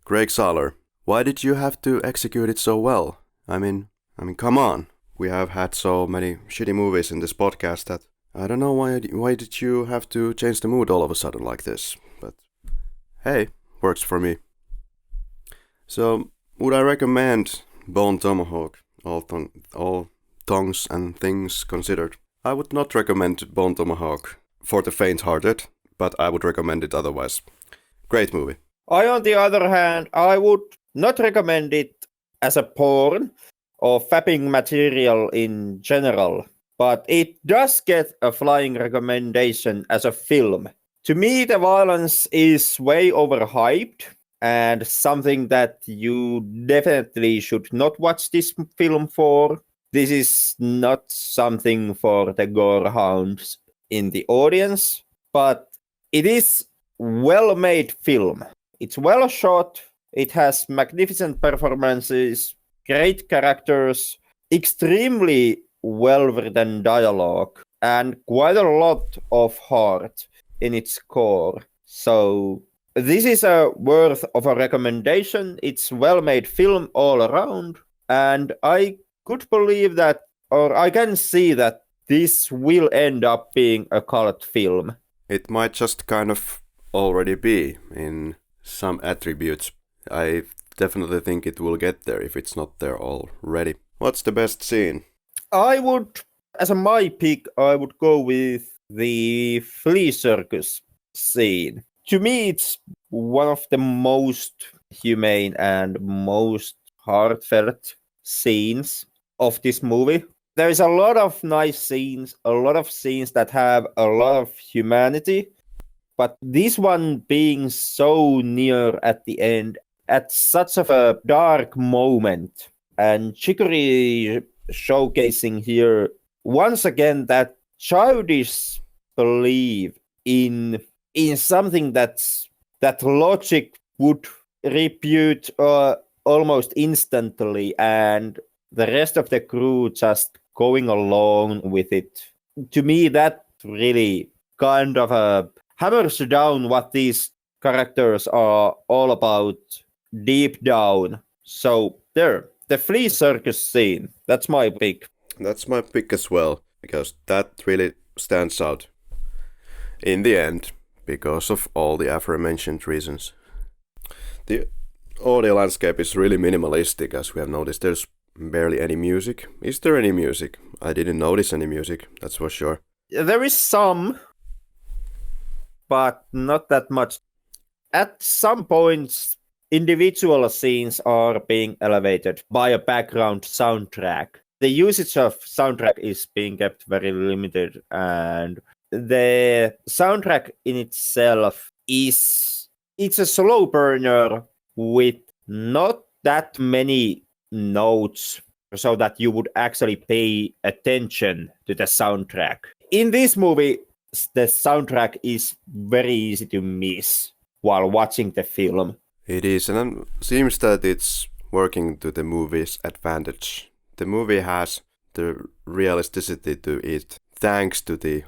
A: Greg Zahler. Why did you have to execute it so well? I mean, come on. We have had so many shitty movies in this podcast that I don't know why did you have to change the mood all of a sudden like this. But hey, works for me. So, would I recommend Bone Tomahawk, all tongues and things considered? I would not recommend Bone Tomahawk for the faint-hearted, but I would recommend it otherwise. Great movie.
B: On the other hand, I would not recommend it as a porn or fapping material in general, but it does get a flying recommendation as a film. To me, the violence is way overhyped and something that you definitely should not watch this film for. This is not something for the gore hounds in the audience, but it is well-made film. It's well shot, it has magnificent performances, great characters, extremely well-written dialogue, and quite a lot of heart in its core. So this is a worth of a recommendation. It's well-made film all around, and I could believe that, or I can see that this will end up being a cult film.
A: It might just kind of already be in some attributes. I definitely think it will get there if it's not there already. What's the best scene?
B: I would, as my pick, I would go with the flea circus scene. To me, it's one of the most humane and most heartfelt scenes of this movie. There is a lot of nice scenes, a lot of scenes that have a lot of humanity, but this one being so near at the end, at such of a dark moment, and Chikori showcasing here once again that childish belief in something that logic would repute almost instantly, and the rest of the crew just going along with it. To me, that really kind of hammers down what these characters are all about deep down. So there, the flea circus scene. That's my pick.
A: That's my pick as well, because that really stands out in the end, because of all the aforementioned reasons. The audio landscape is really minimalistic, as we have noticed. There's barely any music. Is there any music? I didn't notice any music, that's for sure.
B: There is some, but not that much. At some points, individual scenes are being elevated by a background soundtrack. The usage of soundtrack is being kept very limited, and the soundtrack in itself it's a slow burner with not that many notes so that you would actually pay attention to the soundtrack. In this movie, the soundtrack is very easy to miss while watching the film.
A: It is, and it seems that it's working to the movie's advantage. The movie has the realisticity to it thanks to the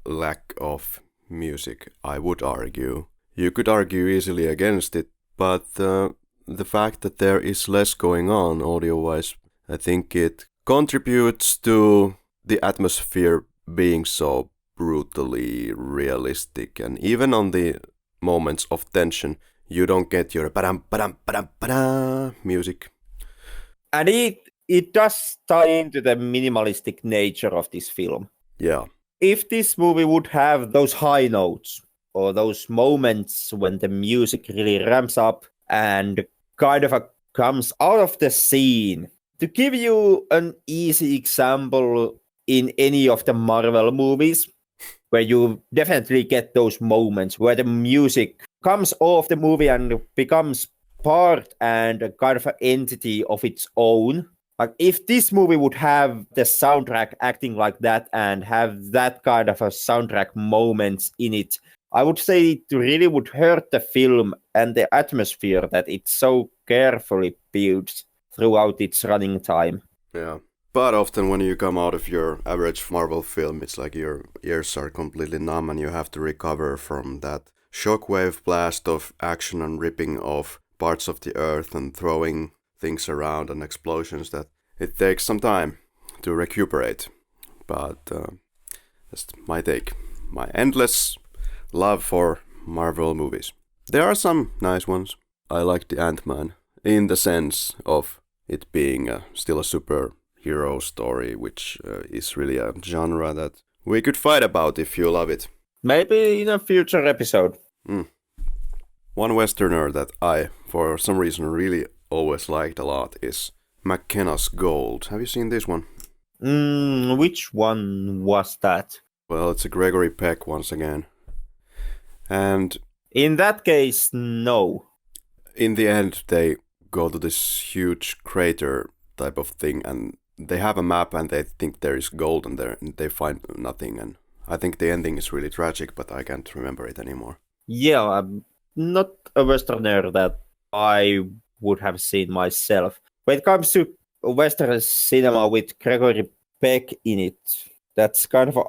A: lack of music, I would argue. You could argue easily against it, but the fact that there is less going on audio-wise, I think it contributes to the atmosphere being so brutally realistic, and even on the moments of tension, you don't get your padam padam padam padam music.
B: And it does tie into the minimalistic nature of this film.
A: Yeah.
B: if this movie would have those high notes or those moments when the music really ramps up and kind of comes out of the scene. To give you an easy example, in any of the Marvel movies, where you definitely get those moments where the music comes off the movie and becomes part and a kind of an entity of its own. Like if this movie would have the soundtrack acting like that and have that kind of a soundtrack moments in it, I would say it really would hurt the film and the atmosphere that it so carefully builds throughout its running time.
A: Yeah. But often when you come out of your average Marvel film, it's like your ears are completely numb and you have to recover from that shockwave blast of action and ripping off parts of the earth and throwing things around and explosions that it takes some time to recuperate. But that's my take. My endless love for Marvel movies. There are some nice ones. I like the Ant-Man in the sense of it being still a superhero story, which is really a genre that we could fight about if you love it.
B: Maybe in a future episode.
A: One Westerner that I, for some reason, really always liked a lot is McKenna's Gold. Have you seen this one?
B: Which one was that?
A: Well, it's a Gregory Peck once again. And
B: in that case, no.
A: In the end, they go to this huge crater type of thing, and they have a map, and they think there is gold in there, and they find nothing. And I think the ending is really tragic, but I can't remember it anymore.
B: Yeah, I'm not a Westerner that I would have seen myself. When it comes to Western cinema with Gregory Peck in it, that's kind of an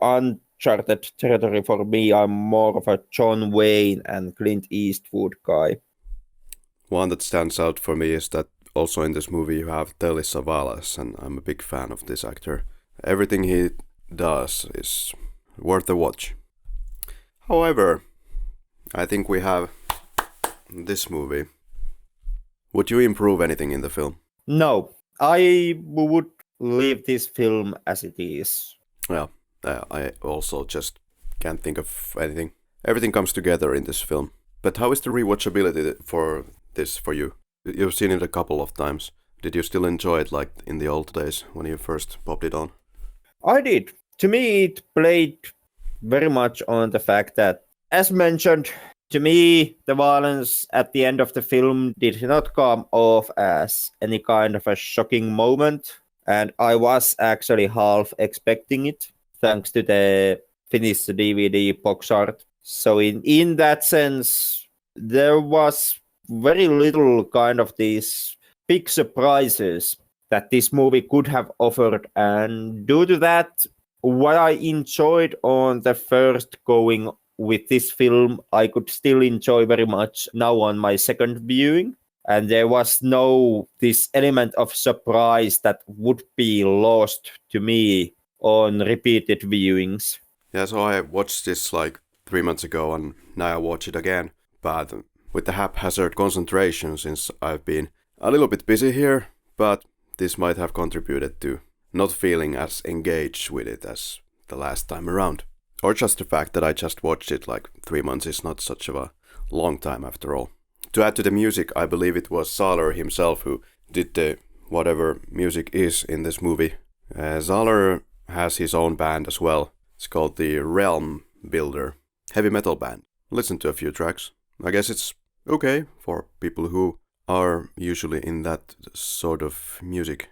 B: uncharted territory for me. I'm more of a John Wayne and Clint Eastwood guy.
A: One that stands out for me is that also in this movie you have Telly Savalas, and I'm a big fan of this actor. Everything he does is worth a watch. However, I think we have this movie. Would you improve anything in the film?
B: No, I would leave this film as it is.
A: Yeah, I also just can't think of anything. Everything comes together in this film. But how is the rewatchability for this for you? You've seen it a couple of times. Did you still enjoy it like in the old days when you first popped it on?
B: I did. To me, it played very much on the fact that, as mentioned, to me, the violence at the end of the film did not come off as any kind of a shocking moment. And I was actually half expecting it, thanks to the Finnish DVD box art. So in that sense, there was very little kind of these big surprises that this movie could have offered. And due to that, what I enjoyed on the first going with this film, I could still enjoy very much now on my second viewing. And there was no this element of surprise that would be lost to me on repeated viewings.
A: Yeah, so I watched this like 3 months ago and now I watch it again. But with the haphazard concentration, since I've been a little bit busy here, but this might have contributed to not feeling as engaged with it as the last time around. Or just the fact that I just watched it like 3 months is not such of a long time after all. To add to the music, I believe it was Zahler himself who did the whatever music is in this movie. Zahler has his own band as well. It's called the Realm Builder heavy metal band. Listen to a few tracks. I guess it's okay for people who are usually in that sort of music.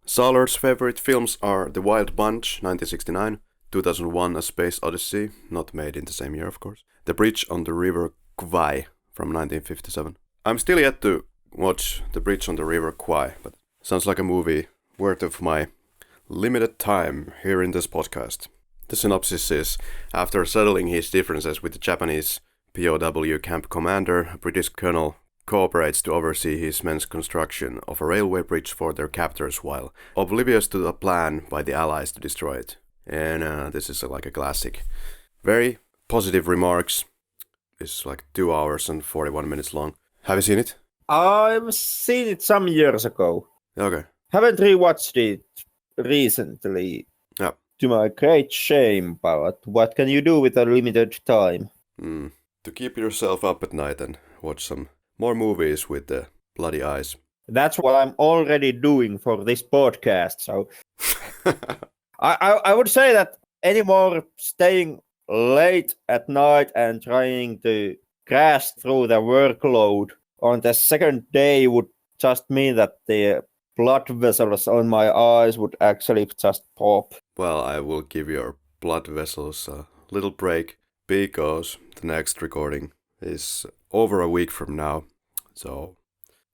A: Zahler's favorite films are The Wild Bunch, 1969, 2001 A Space Odyssey, not made in the same year of course, The Bridge on the River Kwai from 1957. I'm still yet to watch The Bridge on the River Kwai, but sounds like a movie worth of my limited time here in this podcast. The synopsis is, after settling his differences with the Japanese POW camp commander, a British colonel cooperates to oversee his men's construction of a railway bridge for their captors while oblivious to the plan by the Allies to destroy it. And this is like a classic. Very positive remarks. It's like 2 hours and 41 minutes long. Have you seen it?
B: I've seen it some years ago.
A: Okay.
B: Haven't rewatched it recently.
A: Yeah.
B: to my great shame, but what can you do with a limited time?
A: To keep yourself up at night and watch some more movies with the bloody eyes.
B: That's what I'm already doing for this podcast. So I would say that anymore staying late at night and trying to crash through the workload on the second day would just mean that the blood vessels on my eyes would actually just pop.
A: Well, I will give your blood vessels a little break because the next recording is over a week from now. So,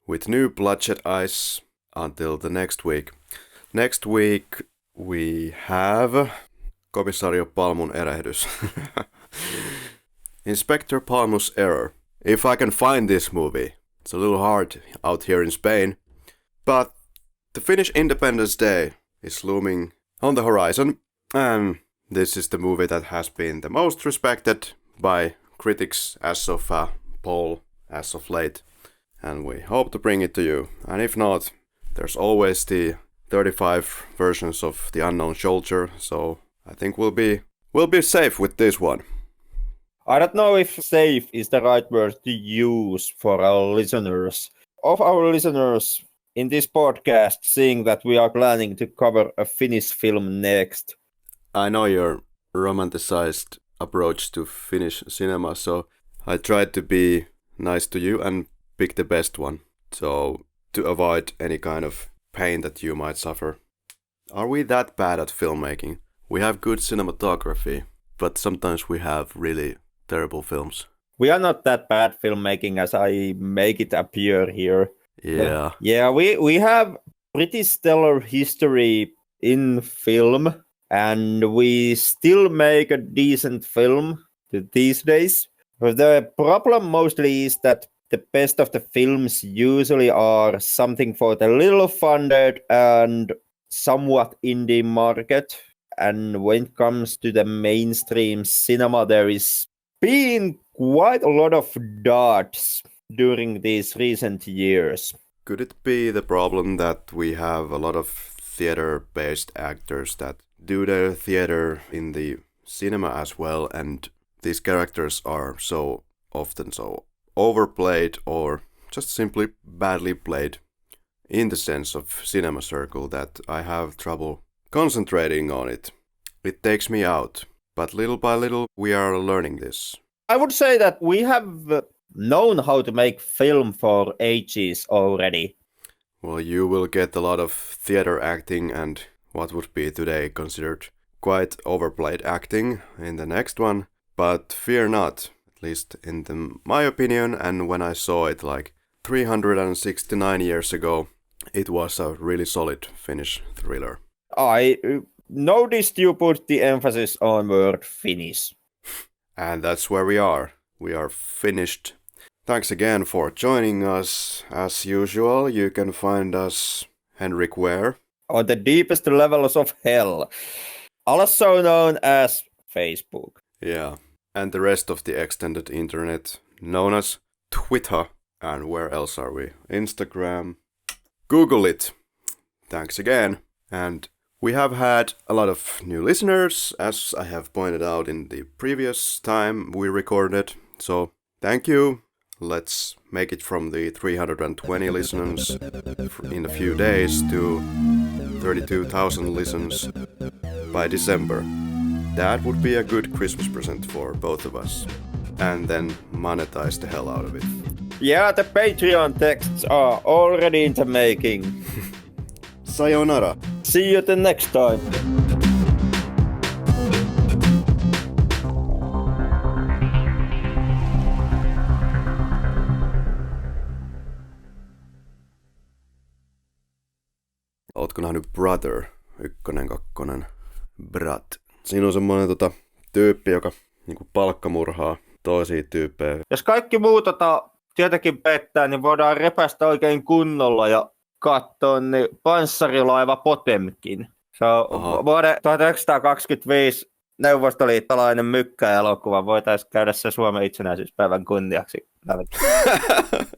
A: with new bloodshed eyes until the next week. Next week we have Komisario Palmun erehdys. Inspector Palmus error. If I can find this movie. It's a little hard out here in Spain. But the Finnish Independence Day is looming on the horizon. And this is the movie that has been the most respected by critics as of a poll as of late. And we hope to bring it to you. And if not, there's always the 35 versions of The Unknown Soldier. So I think we'll be safe with this one.
B: I don't know if safe is the right word to use for our listeners. Of our listeners in this podcast, seeing that we are planning to cover a Finnish film next.
A: I know your romanticized approach to Finnish cinema, so I tried to be nice to you and pick the best one. So to avoid any kind of pain that you might suffer. Are we that bad at filmmaking? We have good cinematography, but sometimes we have really terrible films.
B: We are not that bad filmmaking as I make it appear here.
A: Yeah.
B: Yeah, we have pretty stellar history in film, and we still make a decent film these days. But the problem mostly is that the best of the films usually are something for the little funded and somewhat indie market. And when it comes to the mainstream cinema, there is been quite a lot of dots during these recent years.
A: Could it be the problem that we have a lot of theater-based actors that do their theater in the cinema as well, and these characters are so often so overplayed or just simply badly played in the sense of cinema circle that I have trouble concentrating on it. It takes me out. But little by little, we are learning this.
B: I would say that we have known how to make film for ages already.
A: Well, you will get a lot of theater acting and what would be today considered quite overplayed acting in the next one. But fear not, at least in my opinion, and when I saw it like 369 years ago, it was a really solid Finnish thriller.
B: I noticed you put the emphasis on word Finnish.
A: And that's where we are. We are finished. Thanks again for joining us. As usual, you can find us, Henrik, where?
B: On the deepest levels of hell. Also known as Facebook.
A: Yeah. And the rest of the extended internet, known as Twitter. And where else are we? Instagram. Google it. Thanks again. And we have had a lot of new listeners, as I have pointed out in the previous time we recorded. So, thank you. Let's make it from the 320 listens in a few days to 32,000 listens by December. That would be a good Christmas present for both of us. And then monetize the hell out of it.
B: Yeah, the Patreon texts are already in the making.
A: Sayonara.
B: See you the next time.
A: Ootko nähnyt Brother? 1, 2, Brat. Siinä on semmonen tyyppi, joka niinku palkkamurhaa toisia tyyppejä.
B: Jos kaikki muu tietenkin pettää, niin voidaan repästä oikein kunnolla ja katsoa niin panssarilaiva Potemkin. Se on vuoden 1925 neuvostoliittolainen mykkäelokuva. Voitaisiin käydä se Suomen itsenäisyyspäivän kunniaksi.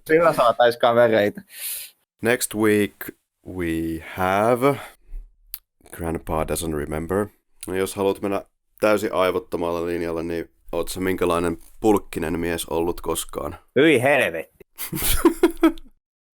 B: Sillä saataisiin kavereita.
A: Next week we have... Grandpa doesn't remember. No, jos haluat mennä täysin aivottomalla linjalla, niin ootko sä minkälainen pulkkinen mies ollut koskaan?
B: Hyi helvetti.